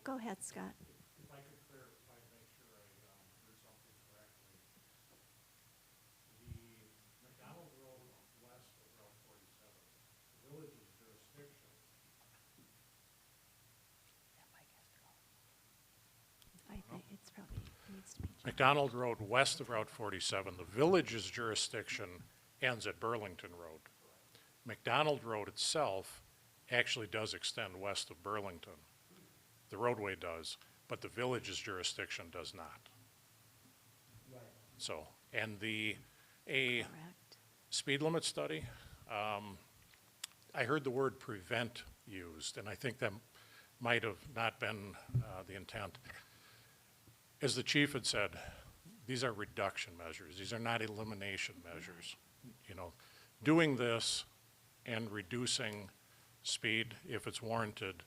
Go ahead, Scott. If I could clarify, make sure I heard something correctly. The McDonald Road west of Route 47, the village's jurisdiction. I think it's probably, needs to be changed. McDonald Road west of Route 47, the village's jurisdiction ends at Burlington Road. McDonald Road itself actually does extend west of Burlington. The roadway does, but the village's jurisdiction does not. Right. So, and a Correct. speed limit study, I heard the word prevent used, and I think that might have not been the intent. As the chief had said, these are reduction measures. These are not elimination measures. You know, doing this and reducing speed, if it's warranted,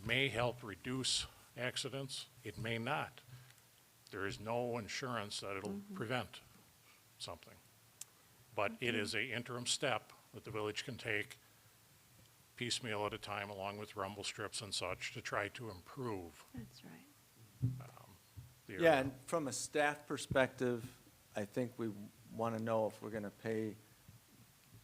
may help reduce accidents. It may not. There is no insurance that it'll prevent something. But it is an interim step that the village can take piecemeal at a time, along with rumble strips and such, to try to improve That's right. the Yeah, area. and from a staff perspective, I think we want to know if we're going to pay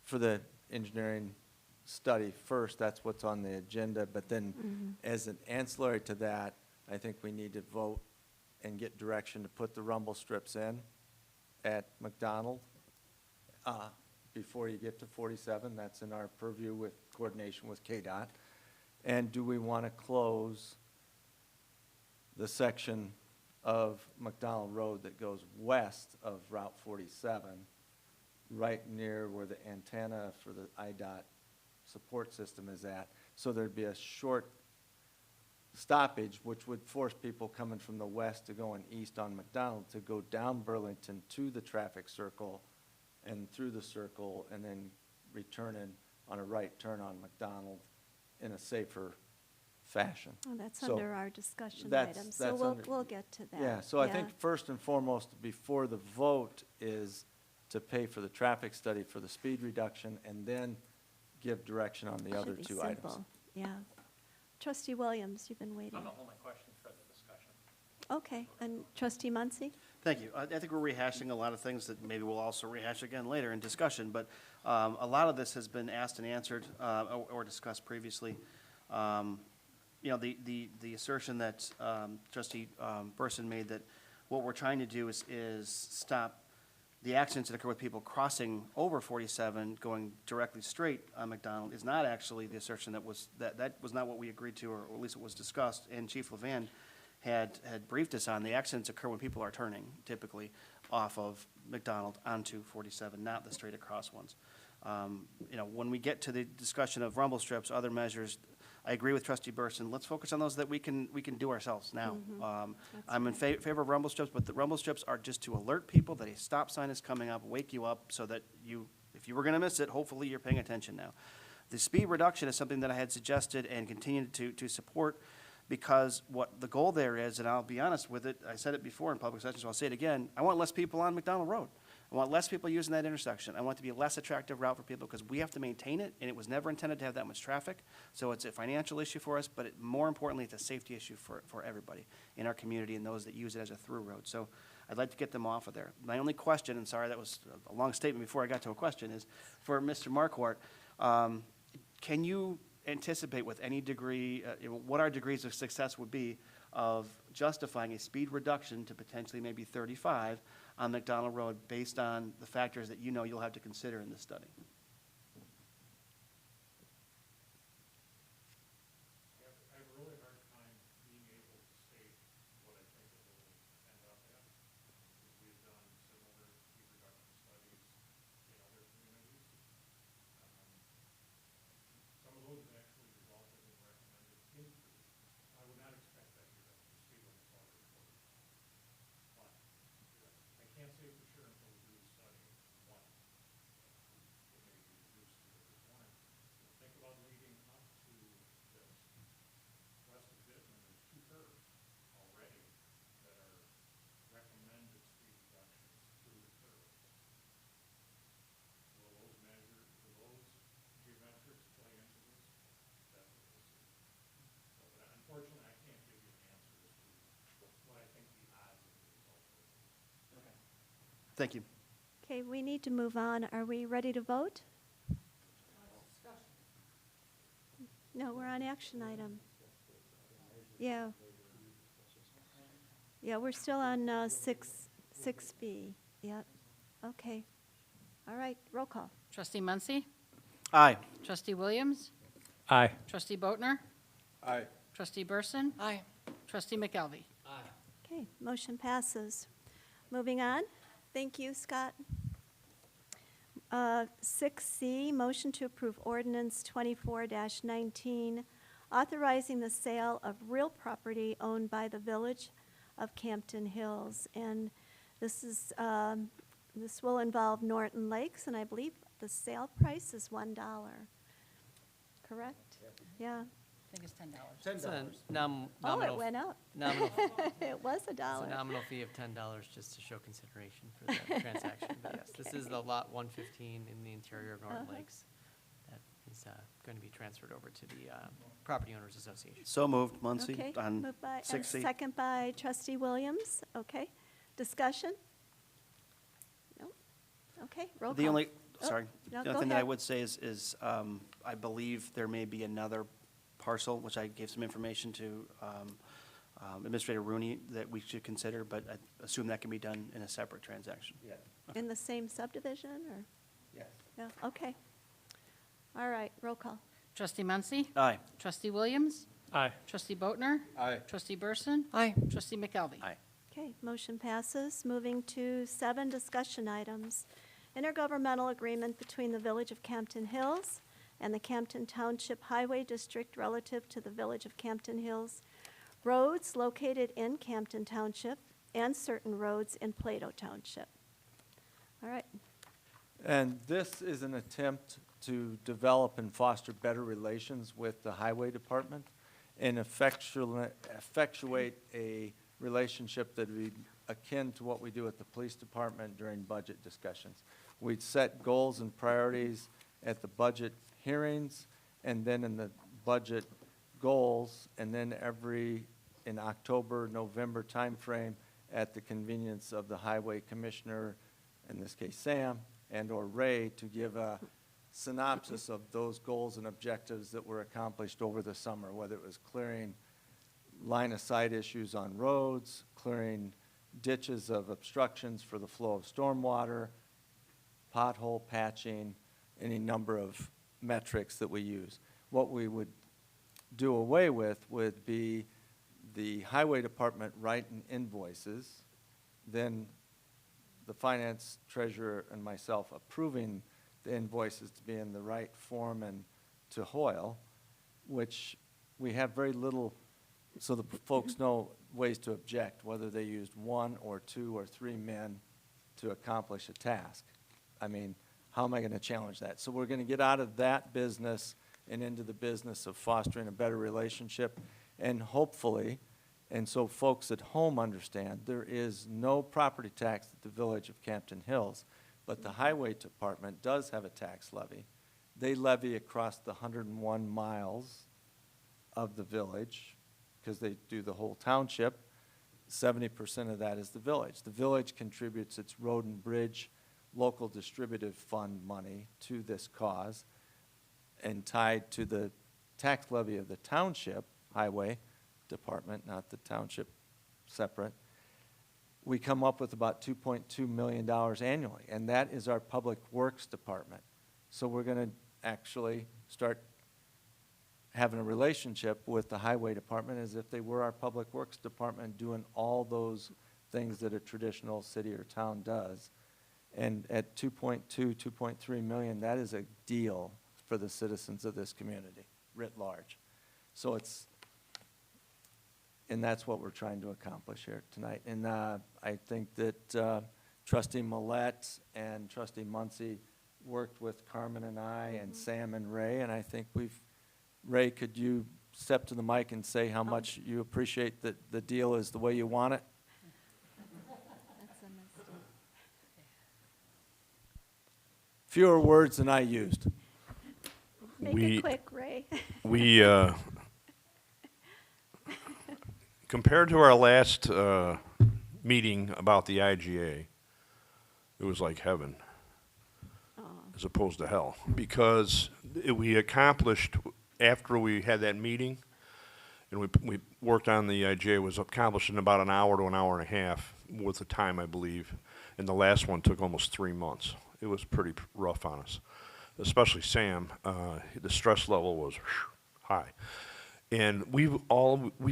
for the engineering study first. That's what's on the agenda. But then as an ancillary to that, I think we need to vote and get direction to put the rumble strips in at McDonald before you get to 47. That's in our purview with coordination with KDOT. And do we want to close the section of McDonald Road that goes west of Route 47, right near where the antenna for the IDOT support system is at? So there'd be a short stoppage, which would force people coming from the west to going east on McDonald to go down Burlington to the traffic circle and through the circle, and then returning on a right turn on McDonald in a safer fashion. Oh, that's So under our discussion that's- item, so that's under- we'll get to that. Yeah, so I think first and foremost, before the vote, is to pay for the traffic study for the speed reduction, and then give direction on the other Should be two items. simple. Yeah. Trustee Williams, you've been waiting. I'm gonna hold my questions for the discussion. Okay, and Trustee Muncy? Thank you. I think we're rehashing a lot of things that maybe we'll also rehash again later in discussion, but a lot of this has been asked and answered or discussed previously. You know, the assertion that Trustee Burson made, that what we're trying to do is stop the accidents that occur with people crossing over 47, going directly straight on McDonald, is not actually the assertion that was not what we agreed to, or at least it was discussed, and Chief Levan had briefed us on. The accidents occur when people are turning, typically, off of McDonald onto 47, not the straight across ones. You know, when we get to the discussion of rumble strips, other measures, I agree with Trustee Burson. Let's focus on those that we can do ourselves now. I'm in favor of rumble strips, but the rumble strips are just to alert people that a stop sign is coming up, wake you up, so that you, if you were going to miss it, hopefully you're paying attention now. The speed reduction is something that I had suggested and continued to support, because what the goal there is, and I'll be honest with it, I said it before in public session, so I'll say it again, I want less people on McDonald Road. I want less people using that intersection. I want it to be a less attractive route for people, because we have to maintain it, and it was never intended to have that much traffic. So it's a financial issue for us, but more importantly, it's a safety issue for everybody in our community and those that use it as a through road. So I'd like to get them off of there. My only question, and sorry, that was a long statement before I got to a question, is for Mr. Marquardt, can you anticipate with any degree, what our degrees of success would be of justifying a speed reduction to potentially maybe 35 on McDonald Road based on the factors that you know you'll have to consider in this study? I have a really hard time being able to state what I think it will end up at, because we've done similar speed reduction studies in other communities. Some of those have actually resulted in recommended increases. I would not expect that here, the speed limit's already 45. But I can't say for sure until we do the study what it may be reduced to. There's one, think about leading up to this. West of Bittman, there's 2 curves already that are recommended speed reductions through the curves. Will those geometrics play into this? That's what we'll see. So, but unfortunately, I can't give you an answer as to what I think the odds of the result will be. Thank you. Okay, we need to move on. Are we ready to vote? No, we're on action item. Yeah. Yeah, we're still on 6B. Yep. Okay. All right, roll call. Trustee Muncy, Aye. Trustee Williams, Aye. Trustee Boatner, Aye. Trustee Burson, Aye. Trustee McKelvey. Okay, motion passes. Moving on. Thank you, Scott. 6C, motion to approve ordinance 24-19, authorizing the sale of real property owned by the Village of Campton Hills. And this is, this will involve Norton Lakes, and I believe the sale price is $1. Correct? Yeah. I think it's $10. It's a Oh, it nominal, went up. nominal, It was it's a $1. nominal fee of $10 just to show consideration for that transaction. But yes, this is the lot 115 in the interior of Norton Lakes that is going to be transferred over to the Property Owners Association. So moved, Muncy, Okay, on moved by, and 6C. second by trustee Williams. Okay. Discussion? No? Okay, roll call. The only, Oh, sorry, no, the go only thing that I ahead. would say is I believe there may be another parcel, which I gave some information to Administrator Rooney, that we should consider, but I assume that can be done in a separate transaction. Yeah, In the same subdivision, or? yes. Yeah, okay. All right, roll call. Trustee Muncy, Aye. Trustee Williams, Aye. Trustee Boatner, Aye. Trustee Burson, Aye. Trustee McKelvey. Aye. Okay, motion passes. Moving to 7 discussion items. Intergovernmental agreement between the Village of Campton Hills and the Campton Township Highway District relative to the Village of Campton Hills roads located in Campton Township and certain roads in Plato Township. All right, And this is an attempt to develop and foster better relations with the Highway Department and effectuate a relationship that would be akin to what we do at the Police Department during budget discussions. We'd set goals and priorities at the budget hearings, and then in the budget goals, and then in October, November timeframe, at the convenience of the Highway Commissioner, in this case Sam, and/or Ray, to give a synopsis of those goals and objectives that were accomplished over the summer, whether it was clearing line-of-sight issues on roads, clearing ditches of obstructions for the flow of stormwater, pothole patching, any number of metrics that we use. What we would do away with would be the Highway Department writing invoices, then the finance treasurer and myself approving the invoices to be in the right form and to Hoyle, which we have very little, so the folks know ways to object, whether they used 1 or 2 or 3 men to accomplish a task. I mean, how am I going to challenge that? So we're going to get out of that business and into the business of fostering a better relationship. And hopefully, and so folks at home understand, there is no property tax at the Village of Campton Hills, but the Highway Department does have a tax levy. They levy across the 101 miles of the village, because they do the whole township. 70% of that is the village. The village contributes its road and bridge local distributive fund money to this cause, and tied to the tax levy of the township highway department, not the township separate, we come up with about $2.2 million annually, and that is our public works department. So we're going to actually start having a relationship with the highway department as if they were our public works department, doing all those things that a traditional city or town does. And at 2.3 million, that is a deal for the citizens of this community, writ large. So it's, and that's what we're trying to accomplish here tonight. And I think that Trustee Millette and Trustee Muncy worked with Carmen and I and Sam and Ray, and I think Ray, could you step to the mic and say how much you appreciate that the deal is the way you want it? That's a mistake. Fewer words than I used. Make it quick, Ray. We, compared to our last meeting about the IGA, it was like heaven as opposed to hell, because we accomplished, after we had that meeting, and we worked on the IGA, was accomplished in about an hour to an hour and a half worth of time, I believe, and the last one took almost 3 months. It was pretty rough on us, especially Sam. The stress level was high. And we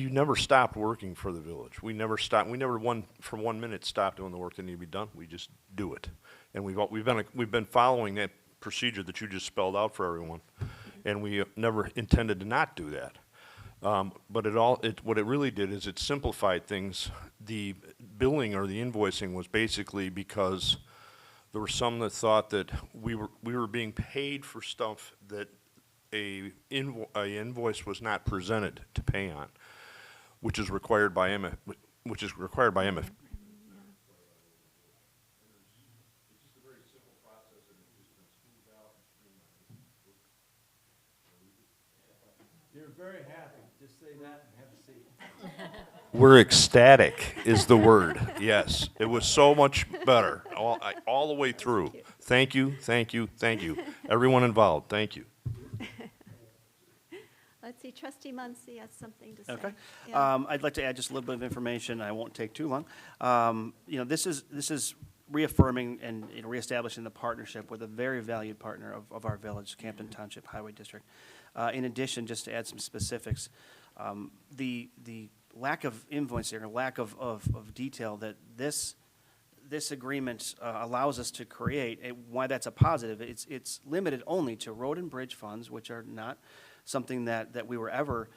never stopped working for the village. We never stopped. We never for 1 minute stopped doing the work that needed to be done. We just do it. And we've been following that procedure that you just spelled out for everyone. And we never intended to not do that. But what it really did is it simplified things. The billing or the invoicing was basically because there were some that thought that we were being paid for stuff that a invoice was not presented to pay on, which is required by MF. You're very happy. Just say that and have a seat. We're ecstatic is the word. Yes, it was so much better all the way through. Thank you, thank you, thank you. Everyone involved, thank you. Let's see, Trustee Muncy has something to say. Okay. Yeah. I'd like to add just a little bit of information. I won't take too long. This is reaffirming and reestablishing the partnership with a very valued partner of our village, Campton Township Highway District. In addition, just to add some specifics, the lack of invoicing or lack of detail that this agreement allows us to create, why that's a positive, it's limited only to road and bridge funds, which are not something that we were ever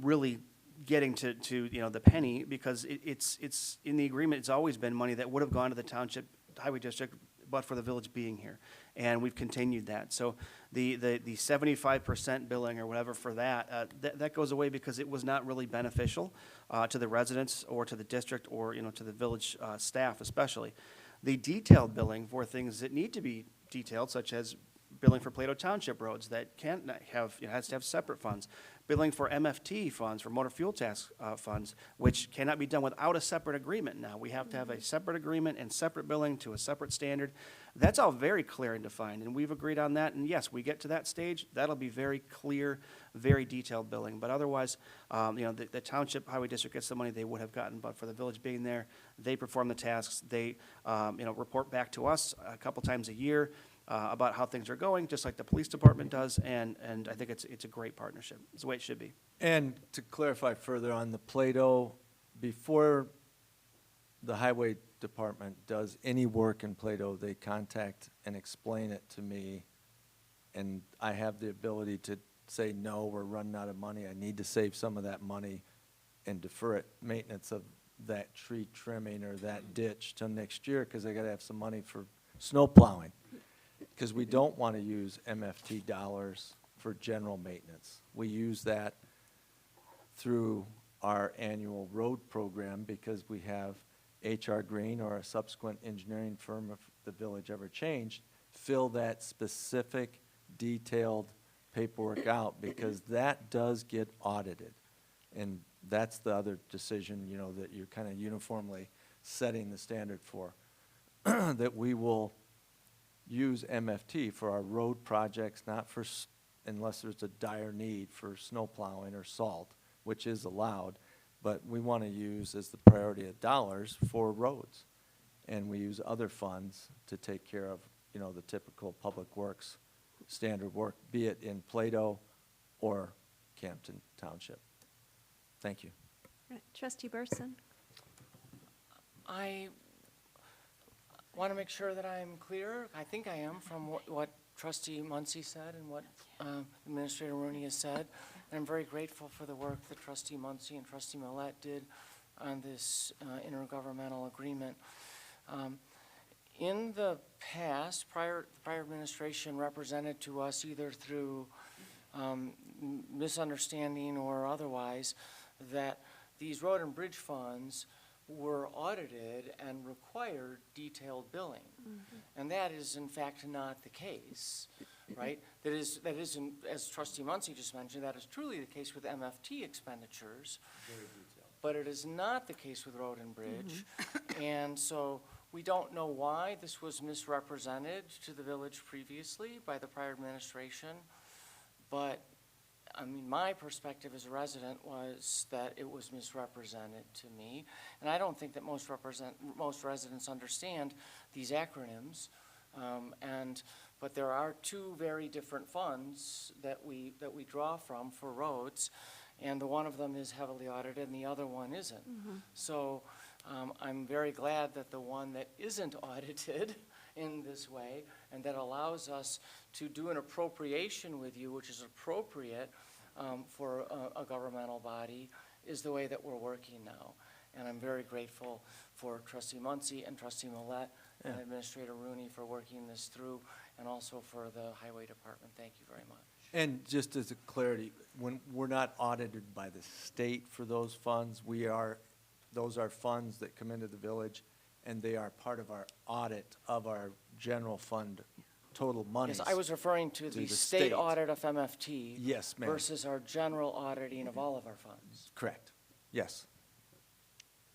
really getting to the penny, because it's in the agreement. It's always been money that would have gone to the Township Highway District, but for the village being here, and we've continued that. So the 75% billing or whatever for that goes away because it was not really beneficial to the residents or to the district or to the village staff especially. The detailed billing for things that need to be detailed, such as billing for Plato Township roads that can't have, has to have separate funds. Billing for MFT funds, for motor fuel tax funds, which cannot be done without a separate agreement now. We have to have a separate agreement and separate billing to a separate standard. That's all very clear and defined, and we've agreed on that. And yes, we get to that stage, that'll be very clear, very detailed billing. But otherwise, the Township Highway District gets the money they would have gotten, but for the village being there, they perform the tasks. They, report back to us a couple times a year about how things are going, just like the police department does, and I think it's a great partnership. It's the way it should be. And to clarify further on the Plato, before the highway department does any work in Plato, they contact and explain it to me, and I have the ability to say, no, we're running out of money, I need to save some of that money and defer it, maintenance of that tree trimming or that ditch till next year, because I gotta have some money for snow plowing. Because we don't want to use MFT dollars for general maintenance. We use that through our annual road program because we have H.R. Green or a subsequent engineering firm, if the village ever changed, fill that specific detailed paperwork out because that does get audited. And that's the other decision, you know, that you're kind of uniformly setting the standard for, that we will use MFT for our road projects, not for, unless there's a dire need for snow plowing or salt, which is allowed, but we want to use as the priority of dollars for roads. And we use other funds to take care of, you know, the typical public works standard work, be it in Plato or Campton Township. Thank you. Right. Trustee Burson? I want to make sure that I'm clear. I think I am from what Trustee Muncy said and what Administrator Rooney has said. And I'm very grateful for the work that Trustee Muncy and Trustee Millette did on this intergovernmental agreement. In the past, prior administration represented to us either through misunderstanding or otherwise that these road and bridge funds were audited and required detailed billing. And that is in fact not the case, right? That is, as Trustee Muncy just mentioned, that is truly the case with MFT expenditures. But it is not the case with road and bridge. And so we don't know why this was misrepresented to the village previously by the prior administration. But I mean, my perspective as a resident was that it was misrepresented to me. And I don't think that most residents understand these acronyms. But there are two very different funds that we draw from for roads. And the one of them is heavily audited and the other one isn't. So I'm very glad that the one that isn't audited in this way and that allows us to do an appropriation with you, which is appropriate for a governmental body, is the way that we're working now. And I'm very grateful for Trustee Muncy and Trustee Millette and Administrator Rooney for working this through, and also for the Highway Department. Thank you very much. And just as a clarity, when we're not audited by the state for those funds, those are funds that come into the village, and they are part of our audit of our general fund total monies. Yes, I was referring to the state audit of MFT. Yes, ma'am. Versus our general auditing of all of our funds. Correct. Yes.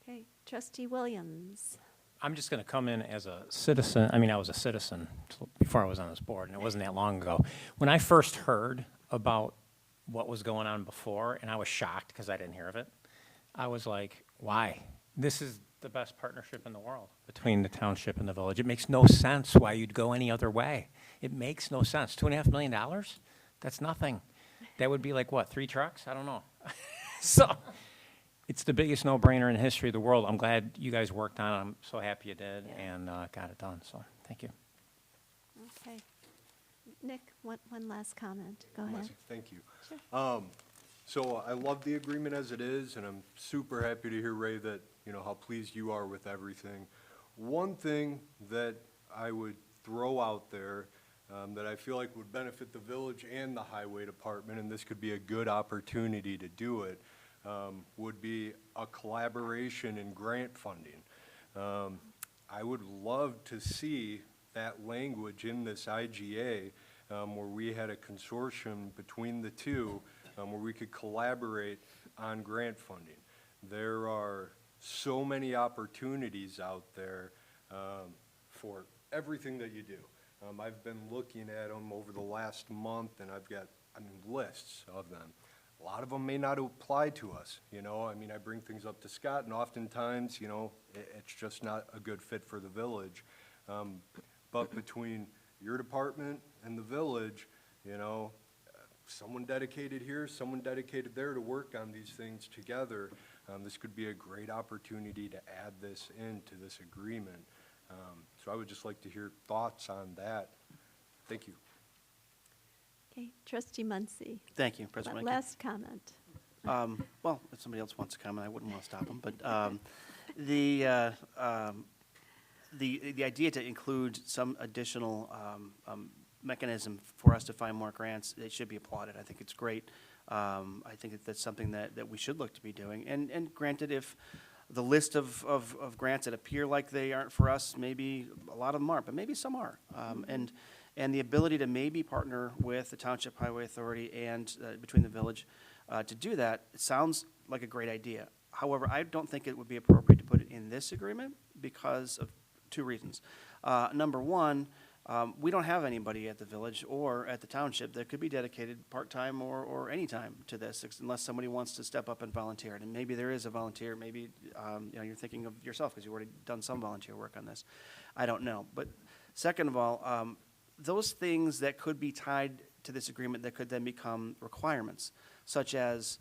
Okay, Trustee Williams? I'm just going to come in as a citizen. I mean, I was a citizen before I was on this board, and it wasn't that long ago. When I first heard about what was going on before, and I was shocked because I didn't hear of it, I was like, why? This is the best partnership in the world between the township and the village. It makes no sense why you'd go any other way. It makes no sense. $2.5 million? That's nothing. That would be like, what, 3 trucks? I don't know. So it's the biggest no-brainer in the history of the world. I'm glad you guys worked on it. I'm so happy you did and got it done. So thank you. Okay. Nick, one last comment. Go ahead. Thank you. Sure. So I love the agreement as it is, and I'm super happy to hear, Ray, that, you know, how pleased you are with everything. One thing that I would throw out there that I feel like would benefit the village and the highway department, and this could be a good opportunity to do it, would be a collaboration in grant funding. I would love to see that language in this IGA where we had a consortium between the two where we could collaborate on grant funding. There are so many opportunities out there for everything that you do. I've been looking at them over the last month, and I've got, lists of them. A lot of them may not apply to us, you know. I mean, I bring things up to Scott, and oftentimes, you know, it's just not a good fit for the village. But between your department and the village, you know, someone dedicated here, someone dedicated there to work on these things together. This could be a great opportunity to add this into this agreement. So I would just like to hear thoughts on that. Thank you. Okay, Trustee Muncy. Thank you, President Rankin. Last comment. Well, if somebody else wants to comment, I wouldn't want to stop them, but the idea to include some additional mechanism for us to find more grants, it should be applauded. I think it's great. I think that that's something that we should look to be doing. And granted, if the list of grants that appear like they aren't for us, maybe a lot of them aren't, but maybe some are. And the ability to maybe partner with the Township Highway Authority and between the village to do that, it sounds like a great idea. However, I don't think it would be appropriate to put it in this agreement because of two reasons. Number one, we don't have anybody at the village or at the township that could be dedicated part-time or any-time to this, unless somebody wants to step up and volunteer. And maybe there is a volunteer, maybe, you're thinking of yourself because you've already done some volunteer work on this. I don't know. But second of all, those things that could be tied to this agreement that could then become requirements, such as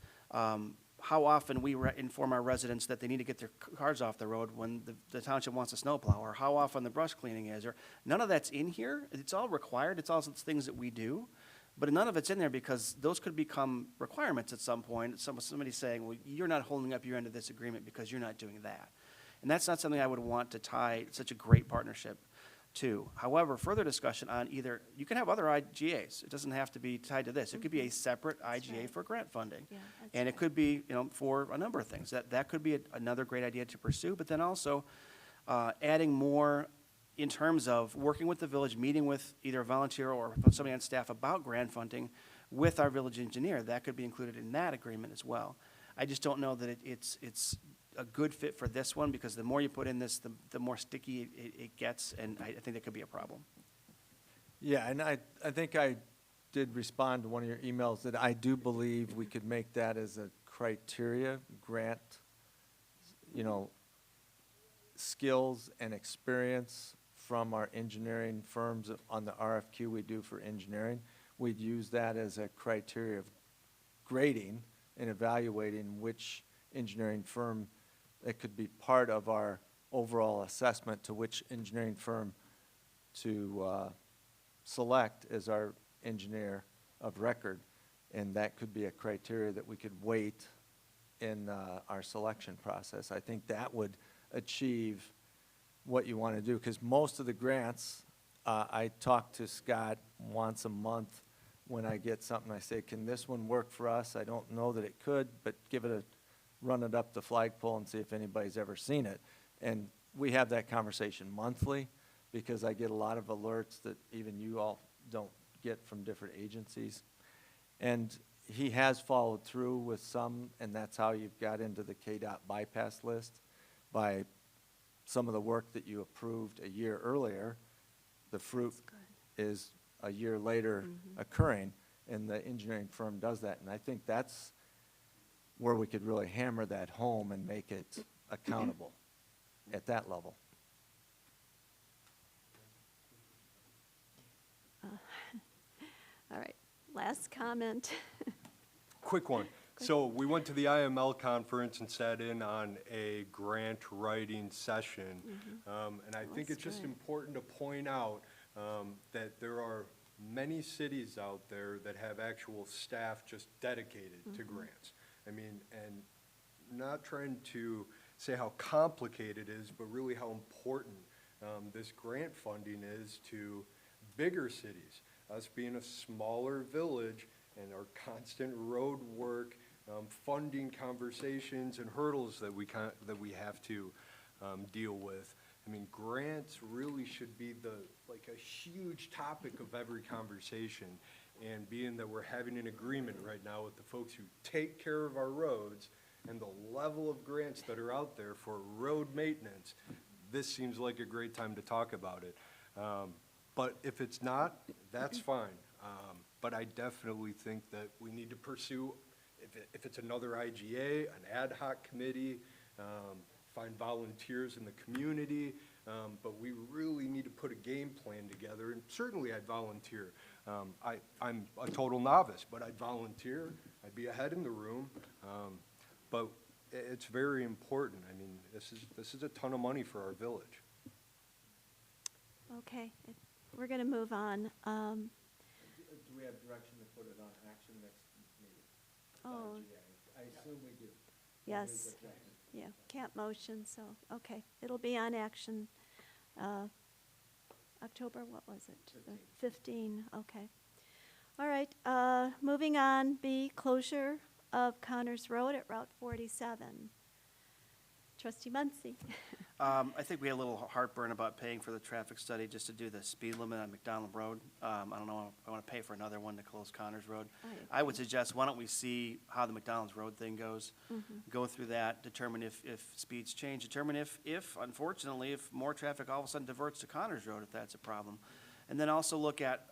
how often we inform our residents that they need to get their cars off the road when the township wants a snowplow, or how often the brush cleaning is, or none of that's in here. It's all required. It's all things that we do, but none of it's in there because those could become requirements at some point. Somebody saying, well, you're not holding up your end of this agreement because you're not doing that. And that's not something I would want to tie such a great partnership to. However, further discussion on either, you can have other IGAs. It doesn't have to be tied to this. It could be a separate IGA right. for grant funding. Yeah, that's And it right. could be, for a number of things. That could be another great idea to pursue, but then also adding more in terms of working with the village, meeting with either a volunteer or somebody on staff about grant funding with our village engineer. That could be included in that agreement as well. I just don't know that it's a good fit for this one, because the more you put in this, the more sticky it gets, and I think that could be a problem. Yeah, and I think I did respond to one of your emails that I do believe we could make that as a criteria, grant, skills and experience from our engineering firms on the RFQ we do for engineering. We'd use that as a criteria of grading and evaluating which engineering firm that could be part of our overall assessment to which engineering firm to select as our engineer of record. And that could be a criteria that we could weight in our selection process. I think that would achieve what you want to do, because most of the grants, I talk to Scott once a month when I get something. I say, can this one work for us? I don't know that it could, but run it up the flagpole and see if anybody's ever seen it. And we have that conversation monthly, because I get a lot of alerts that even you all don't get from different agencies. And he has followed through with some, and that's how you've got into the KDOT bypass list by some of the work that you approved a year earlier. The fruit is a year later occurring, and the engineering firm does that. And I think that's where we could really hammer that home and make it accountable at that level. All right, last comment. Quick one. So we went to the IML conference and sat in on a grant writing session. And I think it's just important to point out that there are many cities out there that have actual staff just dedicated to grants. I mean, and not trying to say how complicated it is, but really how important this grant funding is to bigger cities. Us being a smaller village and our constant road work, funding conversations and hurdles that we have to deal with. I mean, grants really should be like a huge topic of every conversation. And being that we're having an agreement right now with the folks who take care of our roads and the level of grants that are out there for road maintenance, this seems like a great time to talk about it. But if it's not, that's fine. But I definitely think that we need to pursue, if it's another IGA, an ad hoc committee, find volunteers in the community, but we really need to put a game plan together, and certainly I'd volunteer. I'm a total novice, but I'd volunteer. I'd be ahead in the room, but it's very important. I mean, this is a ton of money for our village. Okay, we're going to move on. Do we have direction to put it on action next meeting? Oh, I assume we do. yes, yeah, can't motion, so, okay. It'll be on action October, what was it? 15, okay. All right, moving on, B, closure of Connors Road at Route 47. Trustee Muncy. I think we had a little heartburn about paying for the traffic study just to do the speed limit on McDonald Road. I don't know if I want to pay for another one to close Connors Road. I would suggest, why don't we see how the McDonald's Road thing goes? Go through that, determine if speeds change, determine if unfortunately, if more traffic all of a sudden diverts to Connors Road, if that's a problem. And then also look at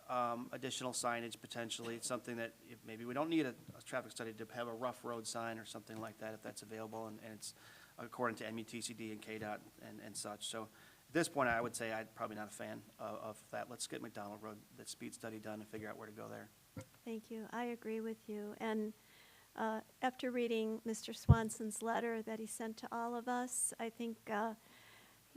additional signage potentially. It's something that if maybe we don't need a traffic study to have a rough road sign or something like that if that's available and it's according to MUTCD and KDOT and such. So at this point, I would say I'm probably not a fan of that. Let's get McDonald Road, that speed study done and figure out where to go there. Thank you. I agree with you. And after reading Mr. Swanson's letter that he sent to all of us, I think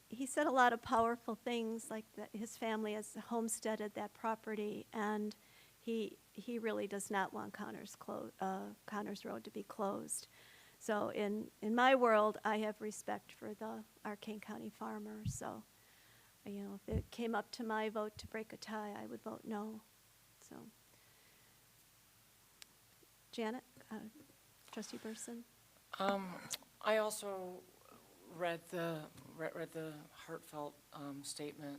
he said a lot of powerful things, like that his family has homesteaded that property, and he really does not want Connors Road to be closed. So in my world, I have respect for the Arcane County farmers. So, you know, if it came up to my vote to break a tie, I would vote no. So, Janet, Trustee Burson. I also read the heartfelt statement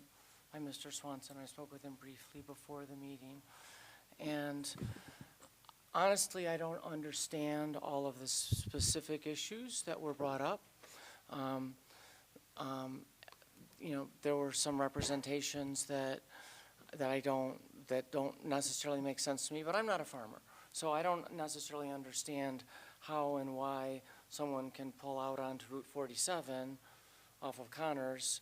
by Mr. Swanson. I spoke with him briefly before the meeting, and honestly, I don't understand all of the specific issues that were brought up. You know, there were some representations that don't necessarily make sense to me, but I'm not a farmer, so I don't necessarily understand how and why someone can pull out onto Route 47 off of Connors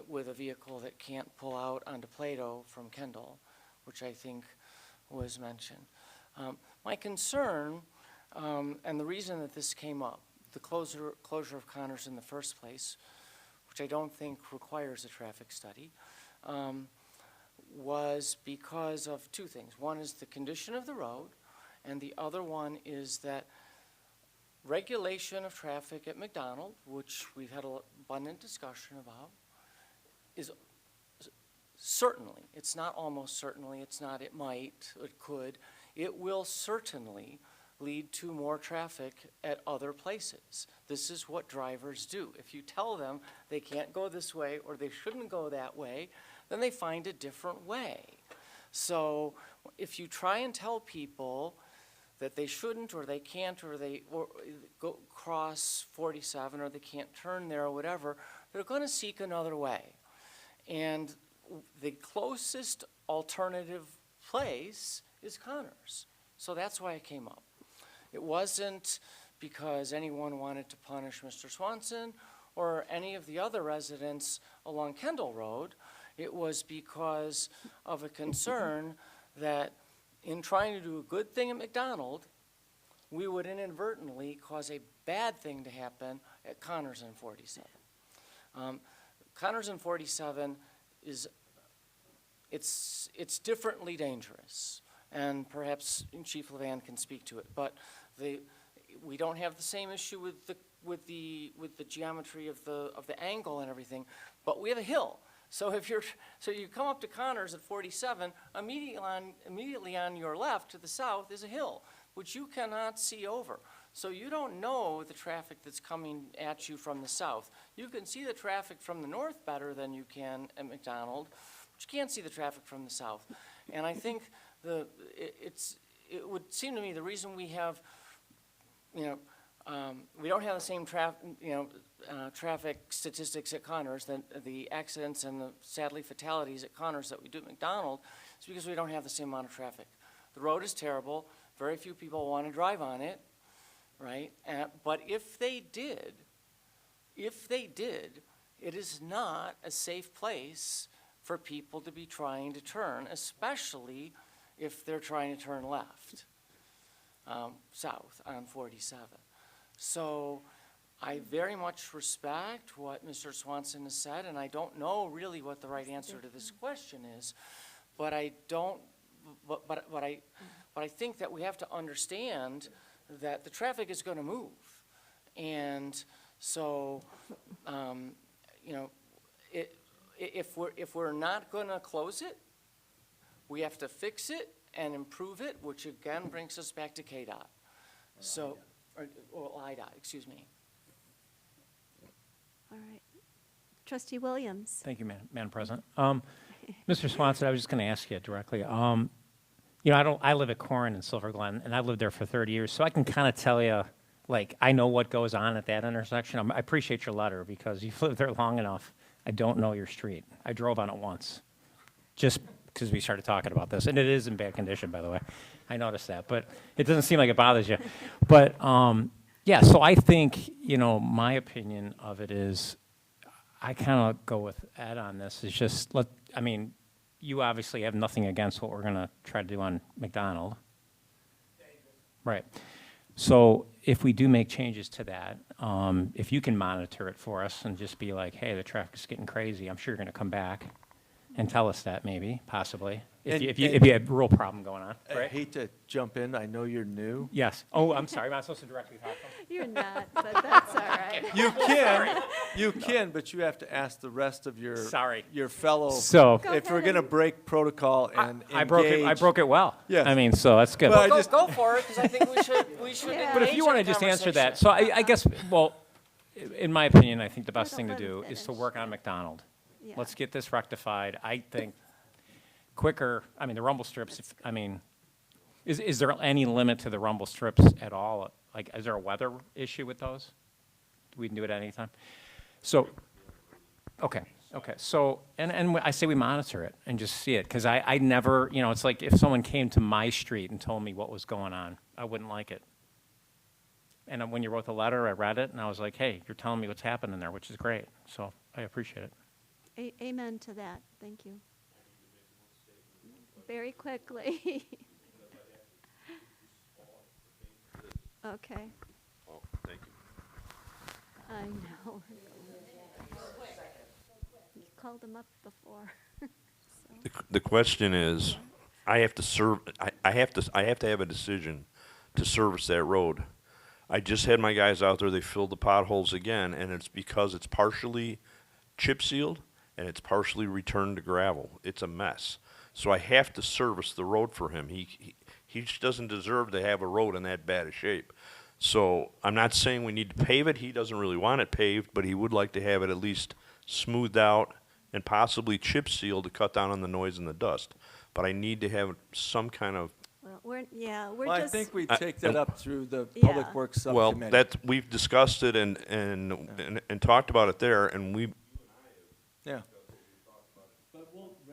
with a vehicle that can't pull out onto Plato from Kendall, which I think was mentioned. My concern, and the reason that this came up, the closure of Connors in the first place, which I don't think requires a traffic study, was because of two things. One is the condition of the road, and the other one is that regulation of traffic at McDonald, which we've had an abundant discussion about, is certainly, it's not almost certainly, it's not it might, it could, it will certainly lead to more traffic at other places. This is what drivers do. If you tell them they can't go this way or they shouldn't go that way, then they find a different way. So if you try and tell people that they shouldn't or they can't or go cross 47 or they can't turn there or whatever, they're going to seek another way. And the closest alternative place is Connors. So that's why it came up. It wasn't because anyone wanted to punish Mr. Swanson or any of the other residents along Kendall Road. It was because of a concern that in trying to do a good thing at McDonald, we would inadvertently cause a bad thing to happen at Connors and 47. Connors and 47 it's differently dangerous, and perhaps Chief Levan can speak to it. But we don't have the same issue with the geometry of the angle and everything, but we have a hill. So you come up to Connors at 47, immediately on your left to the south is a hill, which you cannot see over. So you don't know the traffic that's coming at you from the south. You can see the traffic from the north better than you can at McDonald, but you can't see the traffic from the south. And I think it would seem to me the reason we have, we don't have the same traffic statistics at Connors, the accidents and the sadly fatalities at Connors that we do at McDonald, is because we don't have the same amount of traffic. The road is terrible. Very few people want to drive on it, right? But if they did, it is not a safe place for people to be trying to turn, especially if they're trying to turn left, south on 47. So I very much respect what Mr. Swanson has said, and I don't know really what the right answer to this question is, but I think that we have to understand that the traffic is going to move, and so if we're not gonna close it, we have to fix it and improve it, which again brings us back to KDOT. So, or IDOT, excuse me. All right. Trustee Williams? Thank you, Madam President. Mr. Swanson, I was just going to ask you directly. You know, I live at Corin and Silver Glen, and I've lived there for 30 years, so I can kind of tell you, like, I know what goes on at that intersection. I appreciate your letter because you've lived there long enough. I don't know your street. I drove on it once, just because we started talking about this, and it is in bad condition, by the way. I noticed that, but it doesn't seem like it bothers you. But, yeah, so I think, you know, my opinion of it is, I kind of go with Ed on this, is just, I mean, you obviously have nothing against what we're going to try to do on McDonald. Right. So if we do make changes to that, if you can monitor it for us and just be like, hey, the traffic's getting crazy, I'm sure you're going to come back and tell us that maybe, possibly, if you have a real problem going on, I right? hate to jump in, I know you're new. Yes. Oh, I'm sorry, am I supposed to directly talk to him? You're not, but that's all right. You can, but you have to ask the rest of your. Sorry. Your fellow. So- Go If we're ahead gonna and- break protocol and I broke it well. Yes. I mean, so that's good. Well, I Go, just- go for it, because I think we should Yeah. But if engage you in want to a just answer that, conversation. so I guess, well, in my opinion, I think the best Let thing to him do is to finish. work on McDonald. Yeah. Let's get this rectified. I think quicker, I mean, the rumble strips, I mean, is there any limit to the rumble strips at all? Like, is there a weather issue with those? We can do it at any time? So, okay, so, and I say we monitor it and just see it, because I never, you know, it's like if someone came to my street and told me what was going on, I wouldn't like it. And when you wrote the letter, I read it, and I was like, hey, you're telling me what's happening there, which is great. So I appreciate it. Amen to that. Thank you. Very quickly. Okay. Oh, thank you. I know. You called him up before. The question is, I have to have a decision to service that road. I just had my guys out there, they filled the potholes again, and it's because it's partially chip sealed and it's partially returned to gravel. It's a mess. So I have to service the road for him. He just doesn't deserve to have a road in that bad a shape. So I'm not saying we need to pave it. He doesn't really want it paved, but he would like to have it at least smoothed out and possibly chip sealed to cut down on the noise and the dust. But I need to have some kind of, Well, we're Well, I just. think we take that up through the Yeah. Public Works well, Subcommittee. that, we've discussed it and talked about it there, and we, Yeah.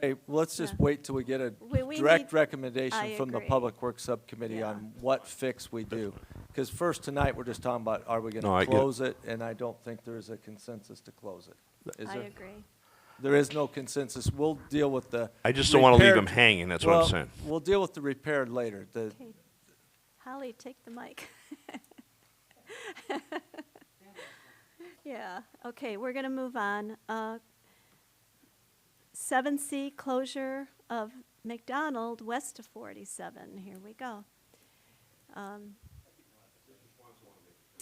Hey, let's just Yeah. wait till we get a We direct need- recommendation I from the agree. Public Works Subcommittee Yeah. on what fix we do. Because first tonight, we're just talking about, are we No, gonna I get it. close it? And I don't think there's a consensus to close it. Is I there? agree. There is no consensus. We'll deal with the. I just don't want to leave repair- him hanging, that's what I'm Well, saying. We'll deal with the repair later. The, Okay. Holly, take the mic. Yeah, okay, we're going to move on. 7C, closure of McDonald west of 47. Here we go.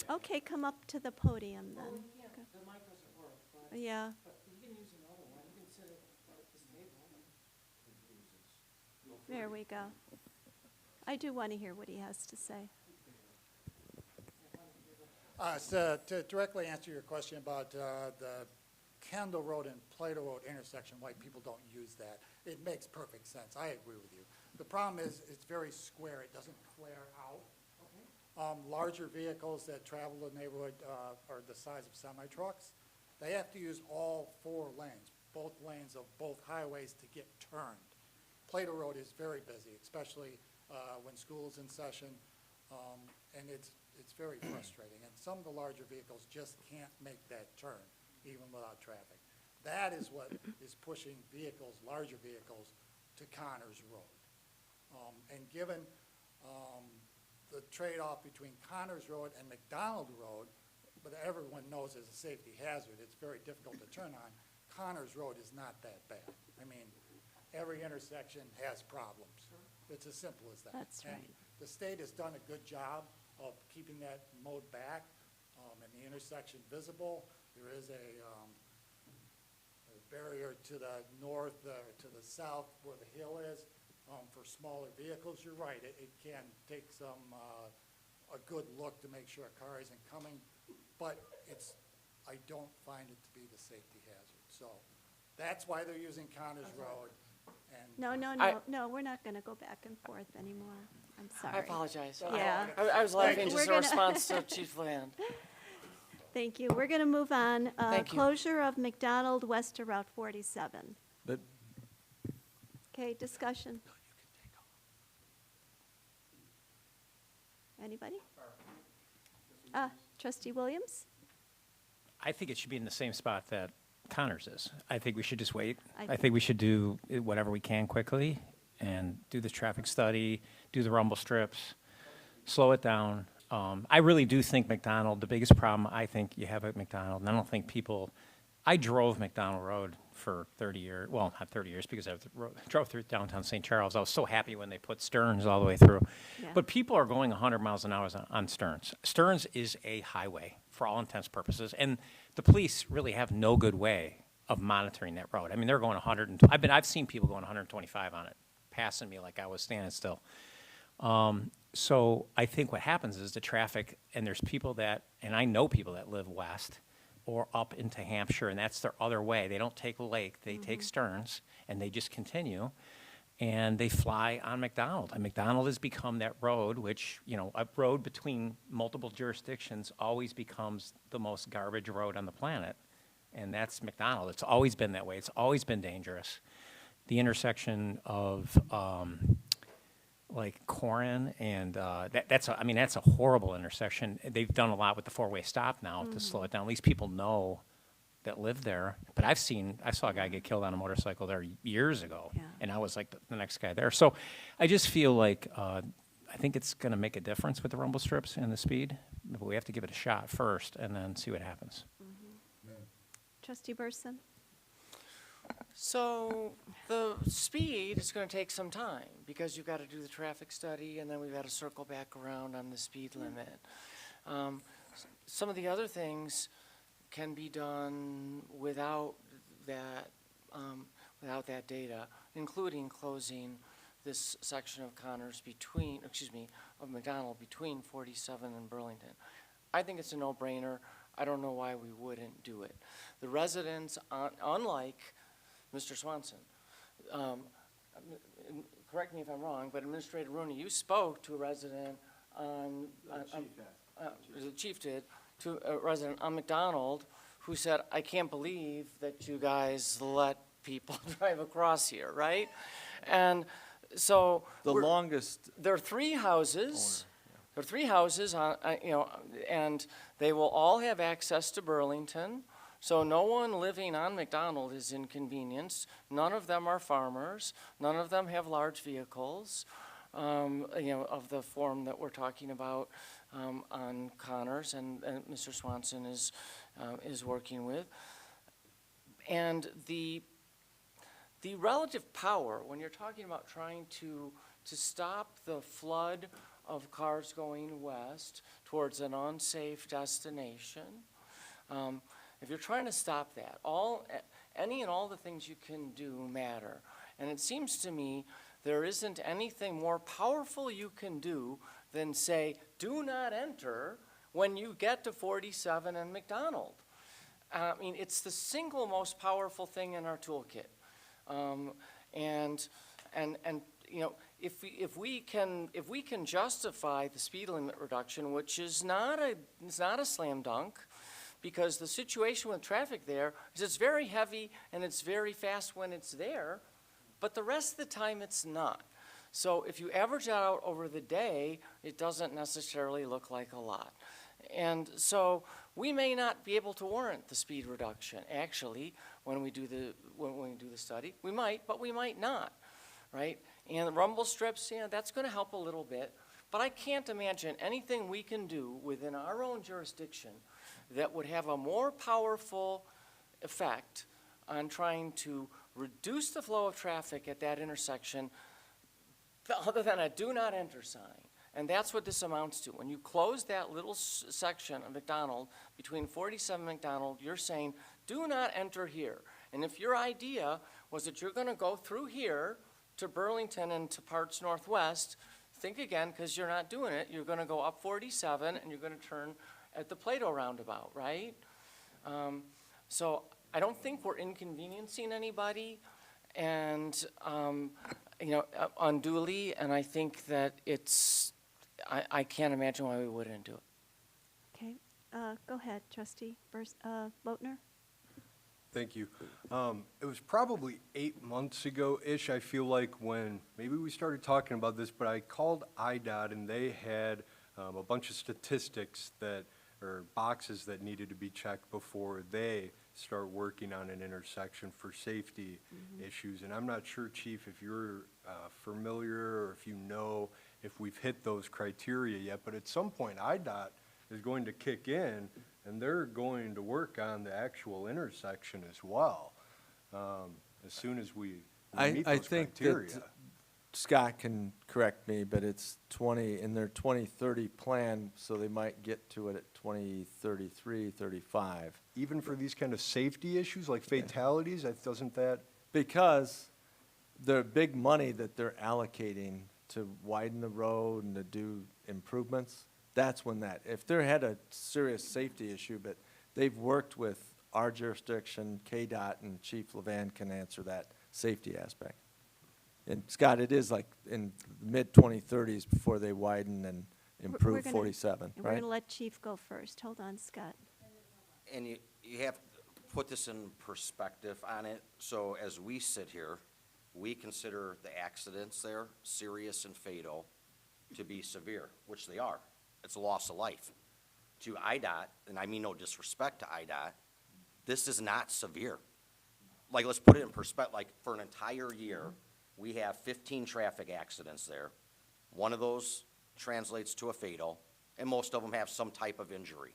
Okay, come up to the podium then. Yeah. There we go. I do want to hear what he has to say. So to directly answer your question about the Kendall Road and Plato Road intersection, why people don't use that, it makes perfect sense. I agree with you. The problem is it's very square. It doesn't flare out. Larger vehicles that travel the neighborhood are the size of semi-trucks. They have to use all 4 lanes, both lanes of both highways to get turned. Plato Road is very busy, especially when school's in session, and it's very frustrating. And some of the larger vehicles just can't make that turn, even without traffic. That is what is pushing vehicles, larger vehicles, to Connors Road. And given the trade-off between Connors Road and McDonald Road, but everyone knows is a safety hazard, it's very difficult to turn on. Connors Road is not that bad. I mean, every intersection has problems. It's as simple as that. That's right. And the state has done a good job of keeping that mode back and the intersection visible. There is a barrier to the north, to the south where the hill is, for smaller vehicles, you're right, it can take a good look to make sure a car isn't coming, but I don't find it to be the safety hazard. So that's why they're using Connors Road. And No, we're not going to go back and forth anymore. I'm sorry. I apologize. Yeah. I was laughing We're just in gonna- response to Chief Land. Thank you. We're going to move on. Thank you. Closure of McDonald west of Route 47. But Okay, discussion. Anybody? Trustee Williams? I think it should be in the same spot that Connors is. I think we should just wait. I I think we should do whatever we can quickly and do the traffic study, do the rumble strips, slow it down. I really do think McDonald, the biggest problem I think you have at McDonald, and I don't think people, I drove McDonald Road for 30 years, well, not 30 years, because I drove through downtown St. Charles. I was so happy when they put Stearns all the way through. Yeah. But people are going 100 miles an hour on Stearns. Stearns is a highway for all intents and purposes, and the police really have no good way of monitoring that road. I mean, they're going 100, and I've seen people going 125 on it, passing me like I was standing still. So I think what happens is the traffic, and there's people that, and I know people that live west or up into Hampshire, and that's their other way. They don't take Lake, they take Stearns, and they just continue, and they fly on McDonald. And McDonald has become that road, which, you know, a road between multiple jurisdictions always becomes the most garbage road on the planet, and that's McDonald. It's always been that way. It's always been dangerous. The intersection of, like Corin and that's a horrible intersection. They've done a lot with the four-way stop now to slow it down. At least people know that live there. But I saw a guy get killed on a motorcycle there years ago, Yeah. and I was like the next guy there. So I just feel like I think it's going to make a difference with the rumble strips and the speed, but we have to give it a shot first and then see what happens. Trustee Burson? So the speed is going to take some time because you've got to do the traffic study and then we've got to circle back around on the speed limit. Some of the other things can be done without that data, including closing this section of Connors of McDonald between 47 and Burlington. I think it's a no-brainer. I don't know why we wouldn't do it. The residents, unlike Mr. Swanson, correct me if I'm wrong, but Administrator Rooney, you spoke to a resident the chief did, to a resident on McDonald who said, I can't believe that you guys let people drive across here, right? And so the longest there are three houses. There are three houses, and they will all have access to Burlington. So no one living on McDonald is inconvenienced. None of them are farmers. None of them have large vehicles, of the form that we're talking about on Connors and Mr. Swanson is working with. And the relative power, when you're talking about trying to stop the flood of cars going west towards an unsafe destination, if you're trying to stop that, any and all the things you can do matter. And it seems to me there isn't anything more powerful you can do than say, do not enter when you get to 47 and McDonald. I mean, it's the single most powerful thing in our toolkit. If we can justify the speed limit reduction, which is not a slam dunk, because the situation with traffic there is it's very heavy and it's very fast when it's there, but the rest of the time it's not. So if you average that out over the day, it doesn't necessarily look like a lot. And so we may not be able to warrant the speed reduction. Actually, when we do the study, we might, but we might not, right? And the rumble strips, that's going to help a little bit. But I can't imagine anything we can do within our own jurisdiction that would have a more powerful effect on trying to reduce the flow of traffic at that intersection other than a do not enter sign. And that's what this amounts to. When you close that little section of McDonald between 47 and McDonald, you're saying, do not enter here. And if your idea was that you're gonna go through here to Burlington and to parts Northwest, think again, because you're not doing it. You're gonna go up 47 and you're gonna turn at the Plato roundabout, right? So I don't think we're inconveniencing anybody and, unduly, and I think that I can't imagine why we wouldn't do it. Okay, go ahead, trustee Boatner. Thank you. It was probably 8 months ago-ish, I feel like, when maybe we started talking about this, but I called IDOT and they had a bunch of statistics or boxes that needed to be checked before they start working on an intersection for safety issues. And I'm not sure, Chief, if you're familiar or if you know if we've hit those criteria yet, but at some point IDOT is going to kick in and they're going to work on the actual intersection as well, as soon as we meet I those think criteria. that Scott can correct me, but it's 20, in their 2030 plan, so they might get to it at 2033, 35. Even for these kind of safety issues like fatalities, doesn't that? Because the big money that they're allocating to widen the road and to do improvements, that's when if they had a serious safety issue, but they've worked with our jurisdiction, KDOT, and Chief Levan can answer that safety aspect. And Scott, it is like in the mid-2030s before they widen and We're improve gonna- 47, And we're right? going to let Chief go first. Hold on, Scott. And you have to put this in perspective on it. So as we sit here, we consider the accidents there, serious and fatal, to be severe, which they are. It's a loss of life. To IDOT, and I mean no disrespect to IDOT, this is not severe. Like, let's put it in perspective, like, for an entire year, we have 15 traffic accidents there. One of those translates to a fatal, and most of them have some type of injury.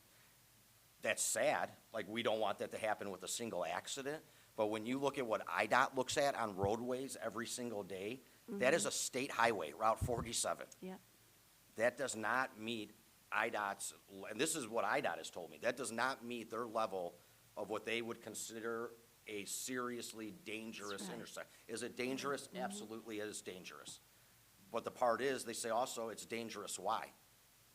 That's sad, like, we don't want that to happen with a single accident, but when you look at what IDOT looks at on roadways every single day, that is a state highway, Route 47. Yeah. That does not meet IDOT's, and this is what IDOT has told me, that does not meet their level of what they would consider a seriously dangerous right. intersection. Is it dangerous? Absolutely, it is dangerous. But the part is, they say also it's dangerous. Why?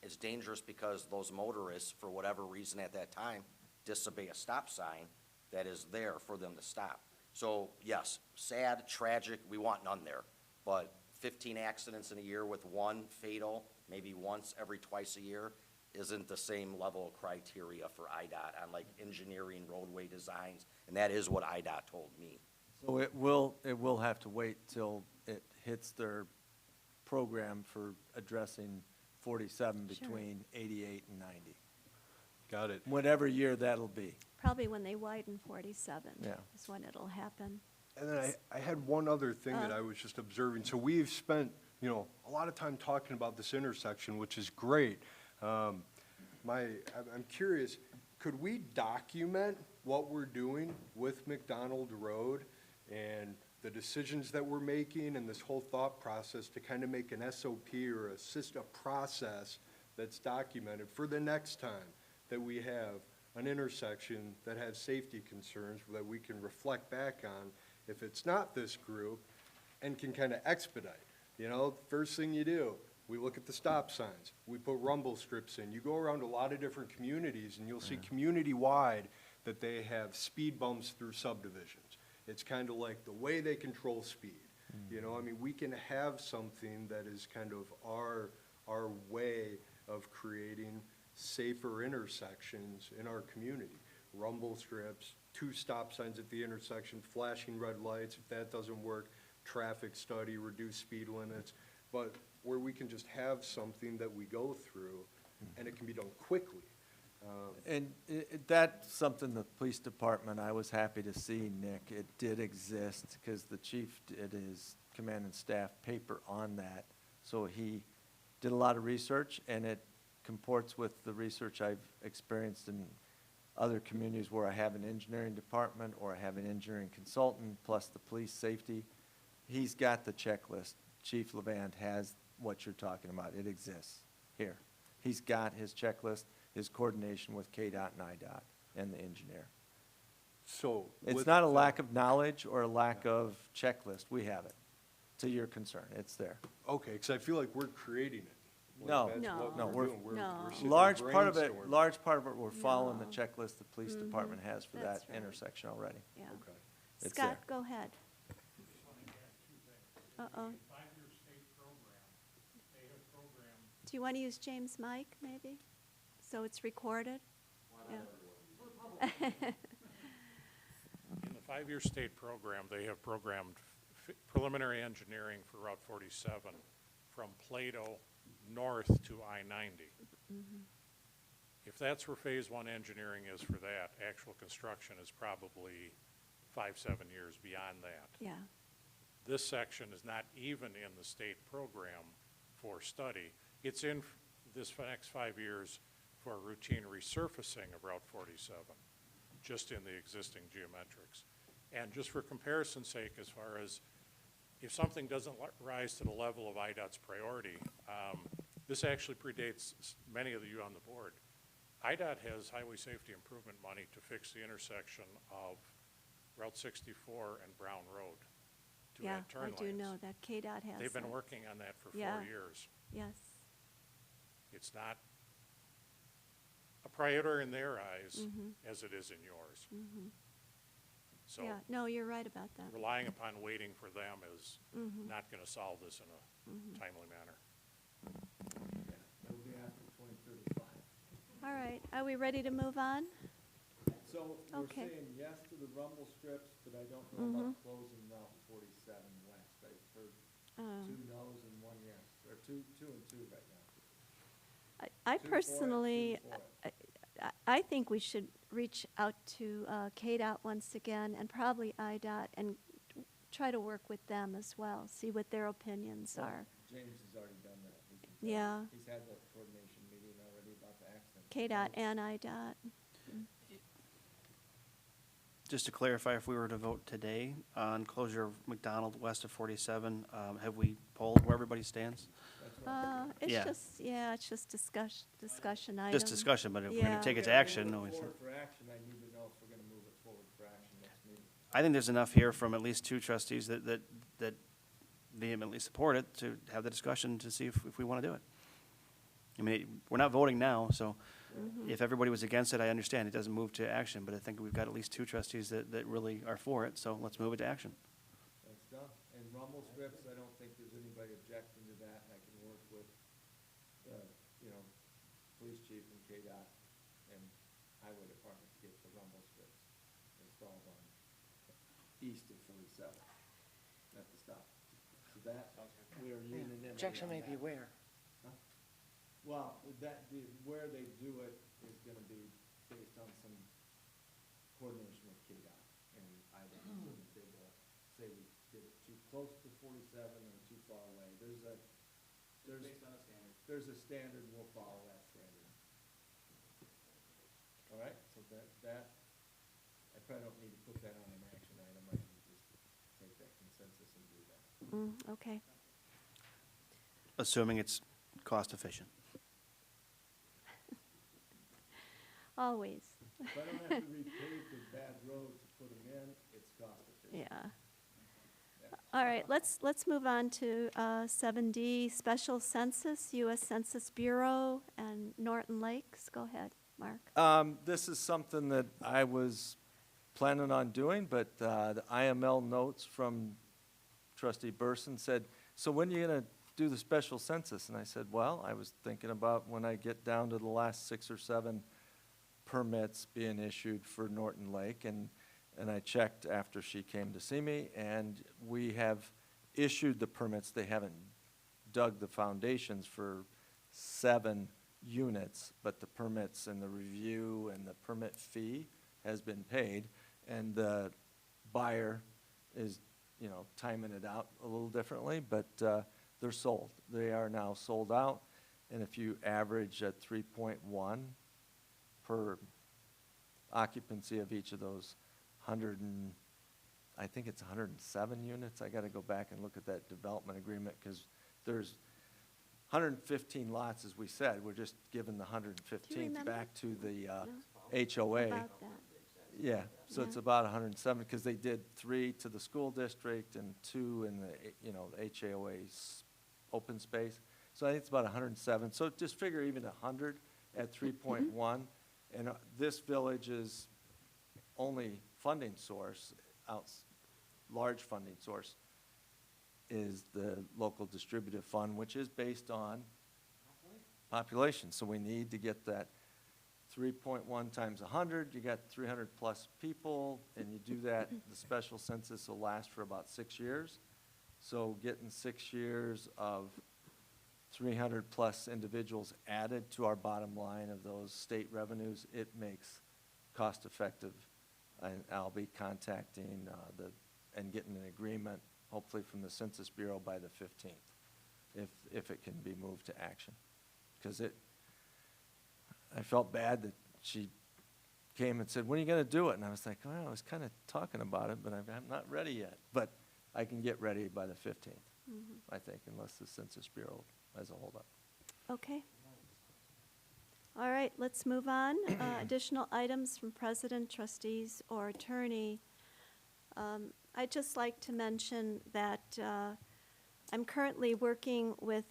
It's dangerous because those motorists, for whatever reason at that time, disobey a stop sign that is there for them to stop. So yes, sad, tragic, we want none there. But 15 accidents in a year with one fatal, maybe once every twice a year, isn't the same level of criteria for IDOT on like engineering roadway designs, and that is what IDOT told me. So it will have to wait till it hits their program for addressing 47 Sure. between 88 and 90. Got it. Whatever year that'll be. Probably when they widen 47 Yeah. is when it'll happen. And then I had one other thing that I was just observing. So we've spent, a lot of time talking about this intersection, which is great. I'm curious, could we document what we're doing with McDonald Road and the decisions that we're making and this whole thought process to kind of make an SOP or a process that's documented for the next time that we have an intersection that has safety concerns that we can reflect back on if it's not this group and can kind of expedite. First thing you do, we look at the stop signs. We put rumble strips in. You go around a lot of different communities and you'll see community-wide that they have speed bumps through subdivisions. It's kind of like the way they control speed. We can have something that is kind of our way of creating safer intersections in our community. Rumble strips, 2 stop signs at the intersection, flashing red lights. If that doesn't work, traffic study, reduce speed limits. But where we can just have something that we go through and it can be done quickly. And that's something the police department, I was happy to see, Nick. It did exist because the chief did his command and staff paper on that. So he did a lot of research, and it comports with the research I've experienced in other communities where I have an engineering department or I have an engineering consultant plus the police safety. He's got the checklist. Chief Levan has what you're talking about. It exists here. He's got his checklist, his coordination with KDOT and IDOT and the engineer. So. It's with not a the- lack of knowledge or a lack of checklist. We have it. To your concern, it's there. Okay, because I feel like we're creating it. Like, No. that's No. what No, we're we're- doing. No. We're sitting Large part of it, brainstorming. we're following the No. checklist the police department has for That's that right. intersection already. Yeah. Okay. It's Scott, there. go ahead. Just want to add two things. Uh-oh. Five-year state program, they have programmed Do you want to use James' mic, maybe? So it's recorded? Yeah. In the five-year state program, they have programmed preliminary engineering for Route 47 from Plato north to I-90. If that's where Phase 1 engineering is for that, actual construction is probably 5-7 years beyond that. Yeah, This section is not even in the state program for study. It's in this next 5 years for routine resurfacing of Route 47, just in the existing geometrics. And just for comparison's sake, as far as if something doesn't rise to the level of IDOT's priority, this actually predates many of you on the board. IDOT has highway safety improvement money to fix the intersection of Route 64 and Brown Road to yeah, add turn I lanes. do know that KDOT has They've been that. working on that for Yeah. 4 years. Yes, It's not a priority in their eyes as it is in yours. So yeah, no, you're right about that. relying upon waiting for them is not going to solve this in a timely manner. It'll be after 2035. All right, are we ready to move on? So Okay. yes to the rumble strips, but I don't know about closing Route 47 west. I've heard two no's and one yes, or two and two right now. I Two for it, personally, two for I think we should reach out to KDOT once again and probably IDOT and try to work with them as well, see what their opinions are. James has already done that. Yeah. He's had the coordination meeting already about the accident. KDOT and IDOT. Just to clarify, if we were to vote today on closure of McDonald west of 47, have we polled where everybody stands? It's Yeah. just, yeah, it's just discussion item. Just discussion, but if we're Yeah. going to take it to action, no, it's- For action, I need to know if we're gonna move it forward for action next meeting. I think there's enough here from at least two trustees that vehemently support it to have the discussion to see if we want to do it. I mean, we're not voting now, so if everybody was against it, I understand. It doesn't move to action, but I think we've got at least two trustees that really are for it, so let's move it to action. That's done. And rumble strips, I don't think there's anybody objecting to that, and I can work with, police chief and KDOT and highway department to get the rumble strips installed on east of 47 at the stop. So that, we are unanimous. Objection may be where? Well, where they do it is gonna be based on some coordination with KDOT, and I don't know if they will say we did it too close to 47 or too far away. There's based on a standard. There's a standard, we'll follow that standard. All right, so that, I probably don't need to put that on an action item, I can just take that consensus and do that. Okay, Assuming it's cost efficient. always, If I don't have to repave the bad roads to put them in, it's cost efficient. yeah. All right, let's move on to 7D, Special Census, U.S. Census Bureau, and Norton Lakes. Go ahead, Mark. This is something that I was planning on doing, but the IML notes from trustee Burson said, so when are you going to do the special census? And I said, well, I was thinking about when I get down to the last 6 or 7 permits being issued for Norton Lake, and I checked after she came to see me, and we have issued the permits. They haven't dug the foundations for 7 units, but the permits and the review and the permit fee has been paid, and the buyer is, timing it out a little differently, but they're sold. They are now sold out, and if you average at 3.1 per occupancy of each of those I think it's 107 units. I got to go back and look at that development agreement, because there's 115 lots, as we said. We're just giving the 115th remember? back to the No? HOA. About that. Yeah, so it's Yeah. about 107, because they did 3 to the school district and 2 in the, the HAOA's open space. So I think it's about 107. So just figure even 100 at 3.1. And this village's only funding source, large funding source, is the local distributive fund, which is based on population. So we need to get that 3.1 times 100, you got 300 plus people, and you do that, the special census will last for about 6 years. So getting 6 years of 300 plus individuals added to our bottom line of those state revenues, it makes cost effective. And I'll be contacting and getting an agreement, hopefully from the Census Bureau by the 15th, if it can be moved to action. Because I felt bad that she came and said, when are you going to do it? And I was like, well, I was kind of talking about it, but I'm not ready yet. But I can get ready by the 15th, I think, unless the Census Bureau has a holdup. Okay. All right, let's move on. Additional items from president, trustees, or attorney. I'd just like to mention that I'm currently working with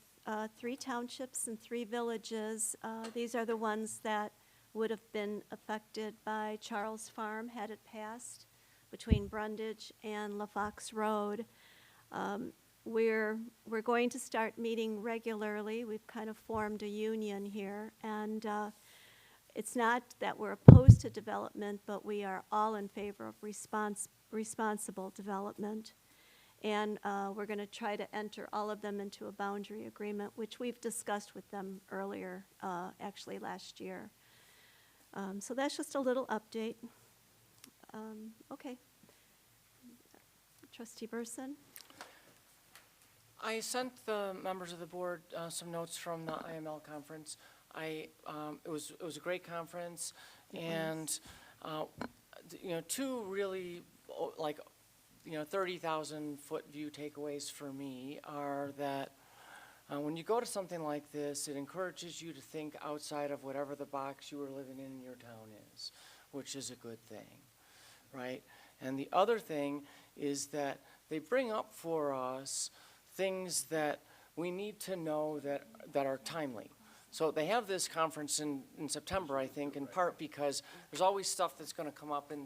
3 townships and 3 villages. These are the ones that would have been affected by Charles Farm had it passed, between Brundage and La Fox Road. We're going to start meeting regularly. We've kind of formed a union here, and it's not that we're opposed to development, but we are all in favor of responsible development. And we're going to try to enter all of them into a boundary agreement, which we've discussed with them earlier, actually last year. So that's just a little update. Okay. Trustee Burson? I sent the members of the board some notes from the IML conference. It was a great conference, and 2 really 30,000 foot view takeaways for me are that when you go to something like this, it encourages you to think outside of whatever the box you were living in your town is, which is a good thing, right? And the other thing is that they bring up for us things that we need to know that are timely. So they have this conference in September, I think, in part because there's always stuff that's going to come up in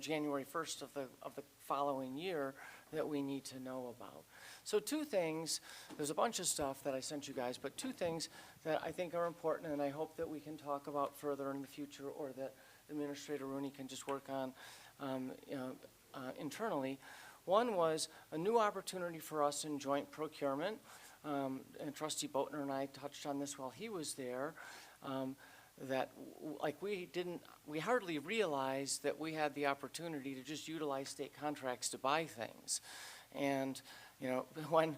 January 1st of the following year that we need to know about. So 2 things, there's a bunch of stuff that I sent you guys, but 2 things that I think are important and I hope that we can talk about further in the future, or that Administrator Rooney can just work on internally. One was a new opportunity for us in joint procurement. And Trustee Boatner and I touched on this while he was there, that we hardly realized that we had the opportunity to just utilize state contracts to buy things. And when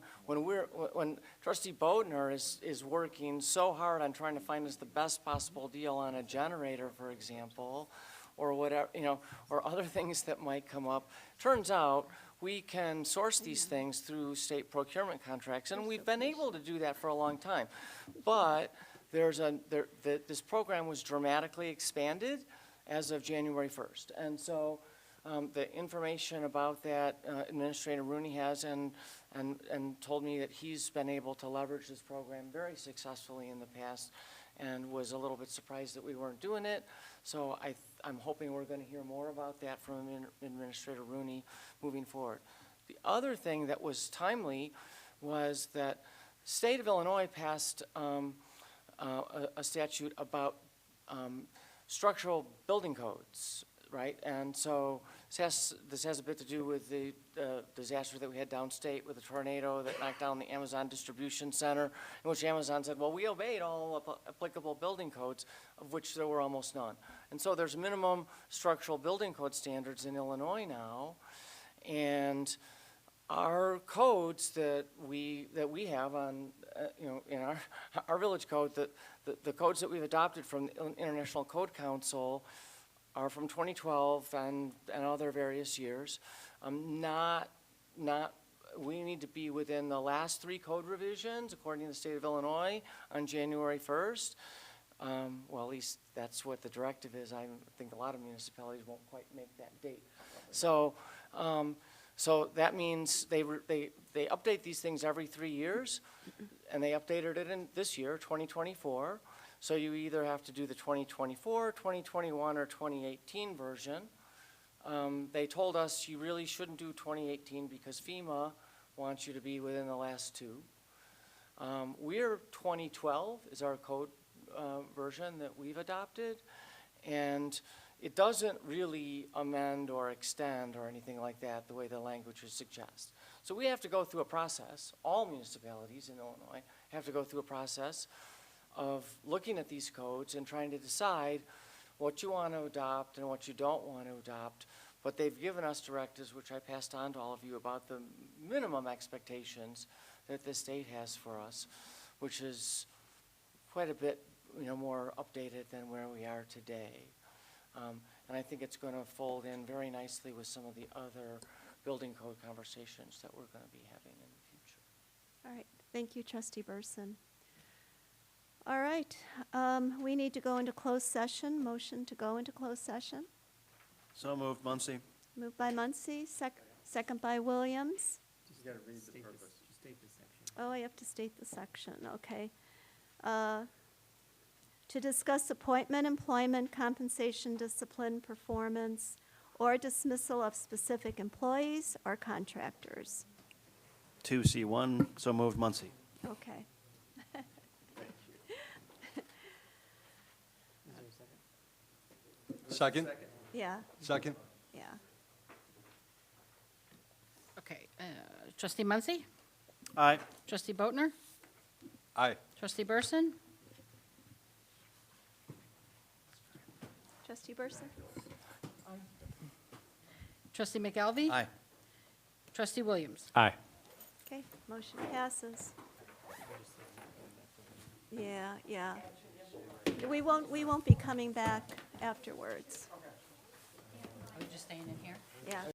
Trustee Boatner is working so hard on trying to find us the best possible deal on a generator, for example, or whatever, or other things that might come up, turns out we can source these things through state procurement contracts, and we've been able to do that for a long time. But this program was dramatically expanded as of January 1st. And so the information about that Administrator Rooney has and told me that he's been able to leverage this program very successfully in the past, and was a little bit surprised that we weren't doing it. So I'm hoping we're going to hear more about that from Administrator Rooney moving forward. The other thing that was timely was that the state of Illinois passed a statute about structural building codes, right? And so this has a bit to do with the disaster that we had downstate with the tornado that knocked down the Amazon distribution center, in which Amazon said, well, we obeyed all applicable building codes, of which there were almost none. And so there's minimum structural building code standards in Illinois now, and our codes that we have on, in our village code, the codes that we've adopted from the International Code Council are from 2012 and other various years. We need to be within the last 3 code revisions, according to the state of Illinois, on January 1st. Well, least that's what the directive is. I think a lot of municipalities won't quite make that date. So, so that means they update these things every 3 years, and they updated it in this year, 2024. So you either have to do the 2024, 2021, or 2018 version. They told us you really shouldn't do 2018 because FEMA wants you to be within the last two. We're 2012 is our code version that we've adopted, and it doesn't really amend or extend or anything like that the way the language would suggest. So we have to go through a process, all municipalities in Illinois have to go through a process of looking at these codes and trying to decide what you want to adopt and what you don't want to adopt. But they've given us directives, which I passed on to all of you, about the minimum expectations that the state has for us, which is quite a bit, more updated than where we are today. And I think it's going to fold in very nicely with some of the other building code conversations that we're going to be having in the future. All right, thank you, Trustee Burson. All right, we need to go into closed session. Motion to go into closed session. So moved, Muncy. Moved by Muncy, second by Williams. You gotta read the purpose. Just state the section. Oh, I have to state the section, okay. To discuss appointment, employment, compensation, discipline, performance, or dismissal of specific employees or contractors. 2C1, so moved, Muncy. Okay. Is there a second? Second? Yeah, Second? yeah. Okay, trustee Muncy, Aye. trustee Boatner, Aye. trustee Burson, Trustee Burson? trustee McAlvey. Aye. Trustee Williams. Aye. Okay, motion passes. Yeah, yeah. We won't be coming back afterwards. Are you just staying in here? Yeah.